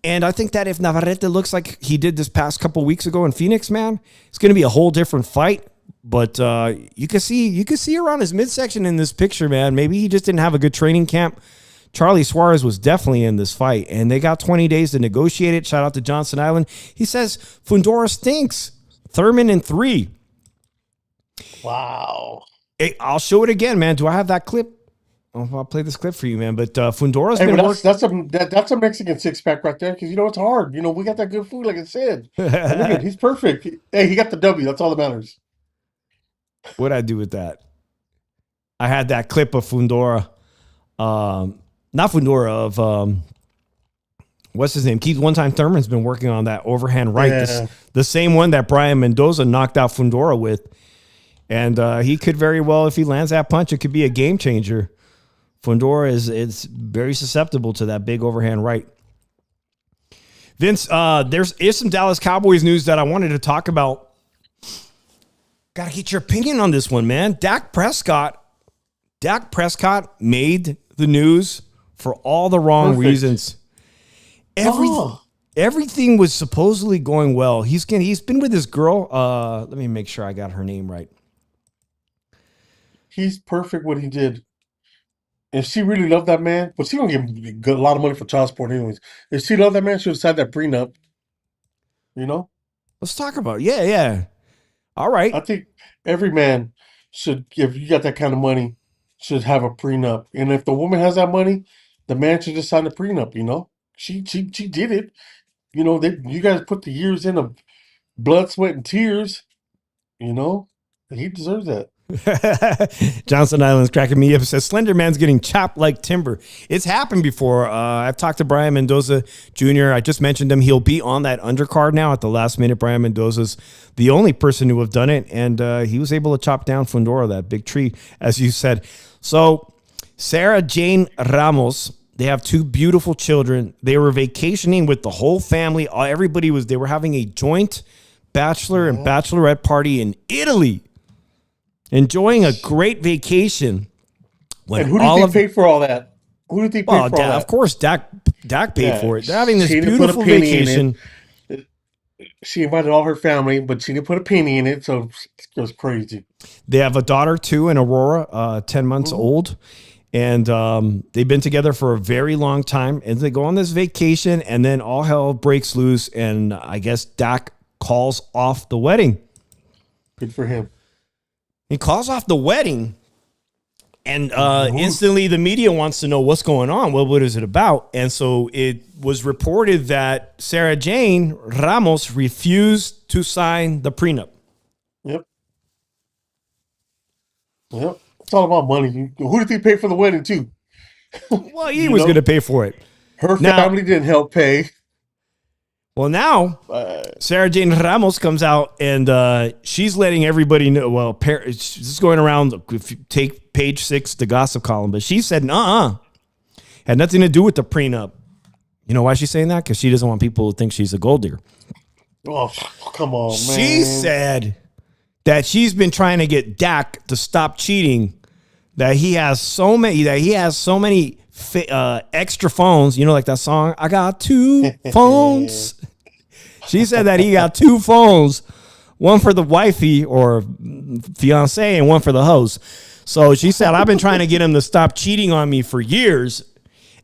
And I think that if Navarrete looks like he did this past couple weeks ago in Phoenix, man, it's going to be a whole different fight. But you can see around his midsection in this picture, man. Maybe he just didn't have a good training camp. Charlie Suarez was definitely in this fight, and they got 20 days to negotiate it. Shout out to Johnson Island. He says Fundora stinks. Thurman in 3. Wow. Hey, I'll show it again, man. Do I have that clip? I'll play this clip for you, man. But Fundora's been working. That's a Mexican six pack right there, because it's hard. We got that good food, like I said. Look at, he's perfect. Hey, he got the W. That's all that matters. What'd I do with that? I had that clip of Fundora. Not Fundora, of what's his name? Keith One Time Thurman's been working on that overhand right. Yeah. The same one that Brian Mendoza knocked out Fundora with. And he could very well, if he lands that punch, it could be a game changer. Fundora is very susceptible to that big overhand right. Vince, there's some Dallas Cowboys news that I wanted to talk about. Got to get your opinion on this one, man. Dak Prescott made the news for all the wrong reasons. Everything was supposedly going well. He's been with this girl. Let me make sure I got her name right. He's perfect what he did. If she really loved that man, but she don't get a lot of money for child support anyways. If she loved that man, she would sign that prenup. Let's talk about it. Yeah. All right. I think every man should, if you got that kind of money, should have a prenup. And if the woman has that money, the man should just sign a prenup, She did it. You guys put the years in of blood, sweat, and tears, He deserves that. Johnson Island's cracking me up. Says Slender Man's getting chopped like timber. It's happened before. I've talked to Brian Mendoza Jr. I just mentioned him. He'll be on that undercard now at the last minute. Brian Mendoza's the only person who have done it, and he was able to chop down Fundora, that big tree, as you said. So Sarah Jane Ramos, they have 2 beautiful children. They were vacationing with the whole family. They were having a joint bachelor and bachelorette party in Italy. Enjoying a great vacation. And who did they pay for all that? Who did they pay for all that? Of course, Dak paid for it. They're having this beautiful vacation. She invited all her family, but she didn't put a penny in it, so it was crazy. They have a daughter, too, in Aurora, 10 months old. And they've been together for a very long time. And they go on this vacation, and then all hell breaks loose. And I guess Dak calls off the wedding. Good for him. He calls off the wedding, and instantly the media wants to know what's going on. Well, what is it about? And so it was reported that Sarah Jane Ramos refused to sign the prenup. Yep. It's all about money. Who did he pay for the wedding to? Well, he was going to pay for it. Her family didn't help pay. Well, now Sarah Jane Ramos comes out and she's letting everybody know. Well, this is going around. If you take page 6, the gossip column, but she said, had nothing to do with the prenup. You know why she's saying that? Because she doesn't want people to think she's a gold digger. Oh, come on, man. She said that she's been trying to get Dak to stop cheating. That he has so many. Extra phones, like that song, I got 2 phones. She said that he got 2 phones, one for the wifey or fiance and one for the host. So she said, I've been trying to get him to stop cheating on me for years.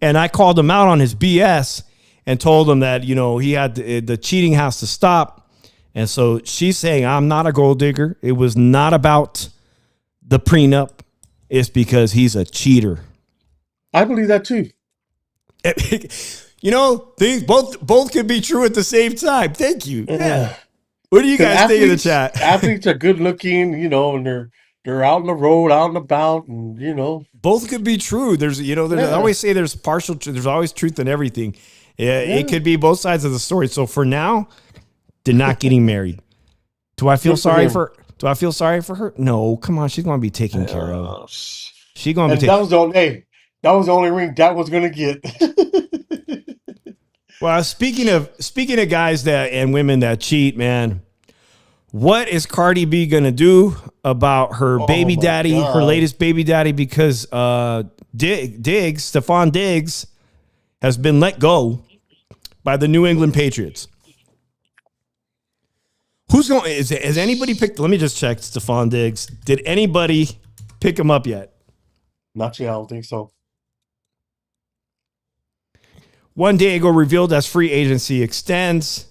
And I called him out on his BS and told him that, he had the cheating has to stop. And so she's saying, I'm not a gold digger. It was not about the prenup. It's because he's a cheater. I believe that too. Things both could be true at the same time. Thank you. Yeah. What do you guys think in the chat? Athletes are good looking, and they're out on the road, out and about, and both could be true. I always say there's partial truth. There's always truth in everything. It could be both sides of the story. So for now, they're not getting married. Do I feel sorry for? Do I feel sorry for her? No, come on. She's going to be taken care of. She's going to be. That was the only ring that was going to get. Well, speaking of guys and women that cheat, man, what is Cardi B going to do about her baby daddy, her latest baby daddy? Because Stephon Diggs has been let go by the New England Patriots. Who's going? Has anybody picked? Let me just check. Stephon Diggs. Did anybody pick him up yet? Not yet. I don't think so. One day ago, revealed as free agency extends.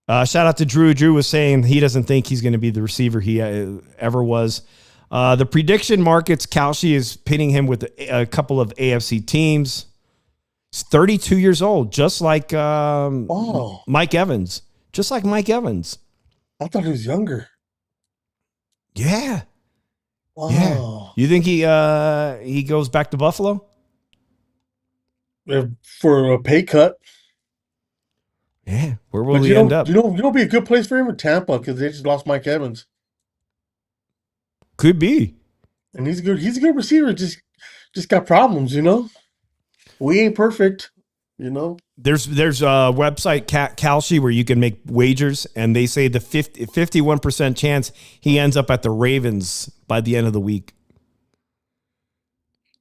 Shout out to Drew. Drew was saying he doesn't think he's going to be the receiver he ever was. The prediction markets, Kalshi is pitting him with a couple of AFC teams. He's 32 years old, just like Mike Evans. Just like Mike Evans. I thought he was younger. Yeah. Wow. Yeah. You think he goes back to Buffalo? For a pay cut. Yeah. Where will he end up? You know, be a good place for him in Tampa because they just lost Mike Evans. Could be. And he's a good receiver. Just got problems, We ain't perfect, There's a website, Kalshi, where you can make wagers, and they say the 51% chance he ends up at the Ravens by the end of the week.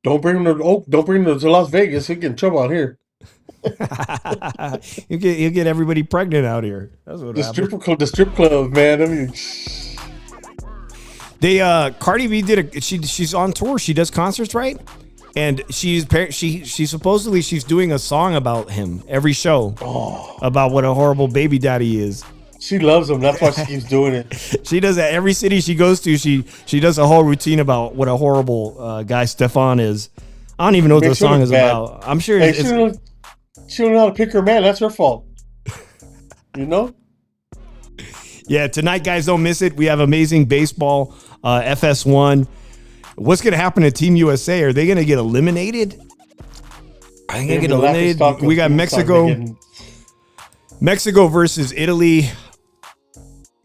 Don't bring him to Las Vegas. He'll get in trouble out here. He'll get everybody pregnant out here. That's what happens. The strip club, man. I mean, Cardi B she's on tour. She does concerts, right? And she supposedly she's doing a song about him every show, about what a horrible baby daddy is. She loves him. That's why she keeps doing it. She does that every city she goes to. She does a whole routine about what a horrible guy Stephon is. I don't even know what the song is about. I'm sure she don't know how to pick her man. That's her fault. Yeah, tonight, guys, don't miss it. We have amazing baseball, FS1. What's going to happen to Team USA? Are they going to get eliminated? Are they going to get eliminated? We got Mexico versus Italy.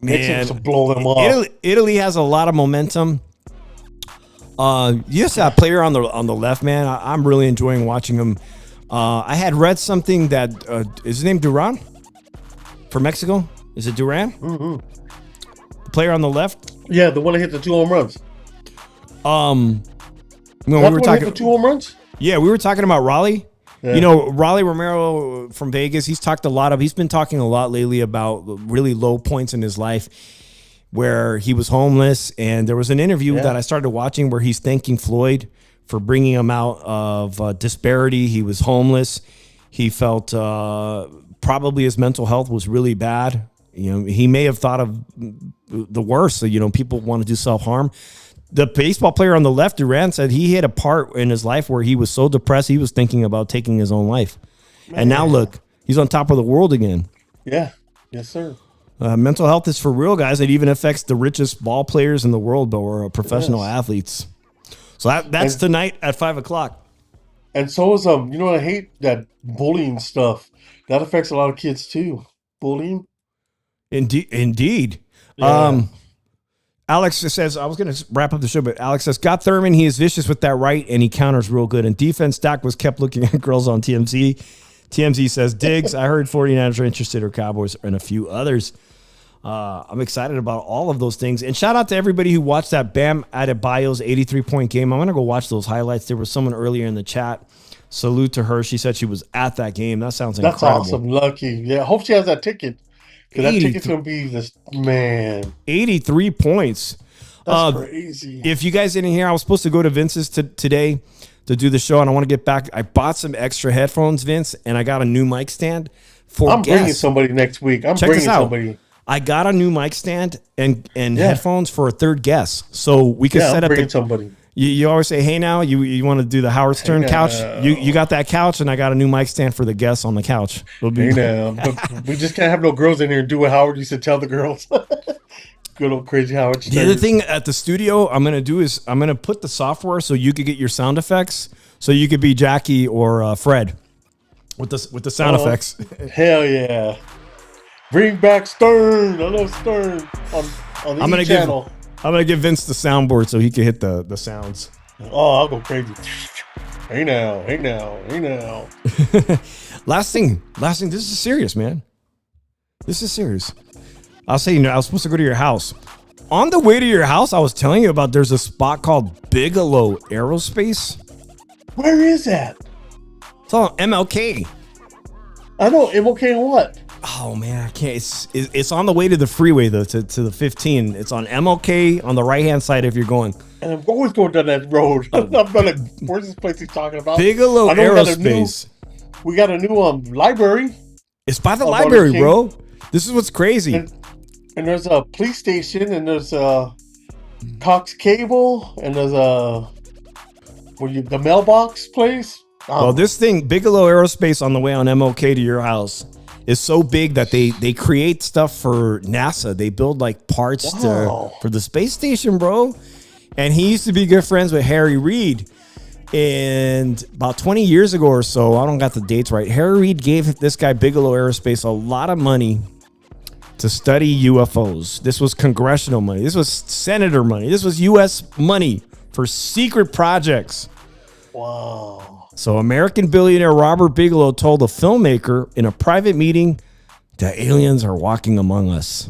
Man, to blow them off. Italy has a lot of momentum. Yes, that player on the left, man. I'm really enjoying watching him. I had read something that is his name Duran for Mexico. Is it Duran? Mm-hmm. The player on the left. Yeah, the one that hit the 2 home runs. We were talking the 2 home runs. Yeah, we were talking about Raleigh. Yeah. Raleigh Romero from Vegas, he's been talking a lot lately about really low points in his life where he was homeless. And there was an interview that I started watching where he's thanking Floyd for bringing him out of disparity. He was homeless. He felt probably his mental health was really bad. He may have thought of the worst. So, people want to do self-harm. The baseball player on the left, Duran, said he hit a part in his life where he was so depressed he was thinking about taking his own life. Man. And now look, he's on top of the world again. Yeah. Yes, sir. Mental health is for real, guys. It even affects the richest ball players in the world, but we're professional athletes. So that's tonight at 5:00. And so is I hate that bullying stuff. That affects a lot of kids too. Bullying. Indeed. Yeah. Alex says, I was going to wrap up the show, but Alex says, Scott Thurman, he is vicious with that right, and he counters real good. And defense, Dak was kept looking at girls on TMZ. TMZ says, Diggs, I heard 49ers are interested, or Cowboys, and a few others. I'm excited about all of those things. And shout out to everybody who watched that Bam Adebayo's 83-point game. I'm going to go watch those highlights. There was someone earlier in the chat. Salute to her. She said she was at that game. That sounds incredible. That's awesome. Lucky. Yeah, I hope she has that ticket. Because that ticket's going to be this, man. 83 points. That's crazy. If you guys didn't hear, I was supposed to go to Vince's today to do the show, and I want to get back. I bought some extra headphones, Vince, and I got a new mic stand for I'm guests. bringing somebody next week. Check bringing this out. somebody. I got a new mic stand and headphones for a third guest, so we can set up. Somebody. You always say, "Hey, now you want to do the Howard Stern couch? You got that couch, and I got a new mic stand for the guests on the couch." Hey, now, but we just can't have no girls in here and do what Howard used to tell the girls. Good old crazy Howard Stern. The other thing at the studio I'm gonna do is I'm gonna put the software so you could get your sound effects, so you could be Jackie or Fred with the sound effects. Hell yeah! Bring back Stern. I love Stern on the channel. I'm gonna give Vince the soundboard so he can hit the sounds. Oh, I'll go crazy. Hey now. Last thing. This is serious, man. This is serious. I'll say, I was supposed to go to your house. On the way to your house, I was telling you about there's a spot called Bigelow Aerospace. Where is that? It's on MLK. I know MLK and what? Oh man, I can't. It's on the way to the freeway though, to the 15. It's on MLK on the right hand side if you're going. And I'm always going down that road. I'm like, where's this place he's talking about? Bigelow Aerospace. We got a new library. It's by the library, bro. This is what's crazy. And there's a police station, and there's a Cox Cable, and there's the mailbox place. Well, this thing, Bigelow Aerospace, on the way on MLK to your house, is so big that they create stuff for NASA. They build like parts for the space station, bro. And he used to be good friends with Harry Reid. And about 20 years ago or so, I don't got the dates right, Harry Reid gave this guy Bigelow Aerospace a lot of money to study UFOs. This was congressional money. This was senator money. This was U.S. money for secret projects. Wow. So American billionaire Robert Bigelow told a filmmaker in a private meeting that aliens are walking among us.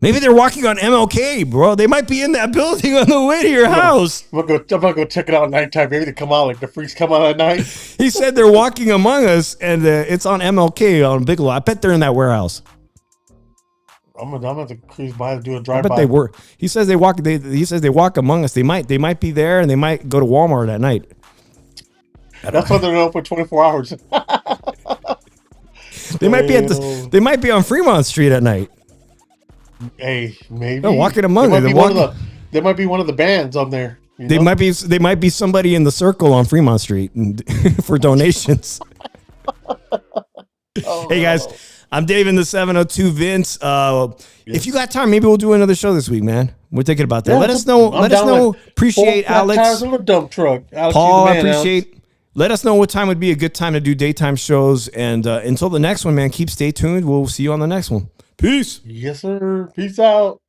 Maybe they're walking on MLK, bro. They might be in that building on the way to your house. I'm gonna go check it out at nighttime. Maybe they come out like the freaks come out at night. He said they're walking among us, and it's on MLK on Bigelow. I bet they're in that warehouse. I'm gonna have to cruise by and do a I drive bet by. they were. He says they walk. He says they walk among us. They might be there, and they might go to Walmart at night. That's why they're open 24 hours. They might be They might be on Fremont Street at night. Hey, maybe they're walking among us. They might be one of the bands on there. They might be somebody in the circle on Fremont Street for donations. Hey guys, I'm Dave in the 702 Vince. If you got time, maybe we'll do another show this week, man. We're thinking about that. Yeah, let us know. Appreciate Alex. Tires on a dump truck. Alex, Paul, I man, appreciate. Alex. Let us know what time would be a good time to do daytime shows. And until the next one, man, stay tuned. We'll see you on the next one. Peace. Yes, sir. Peace out.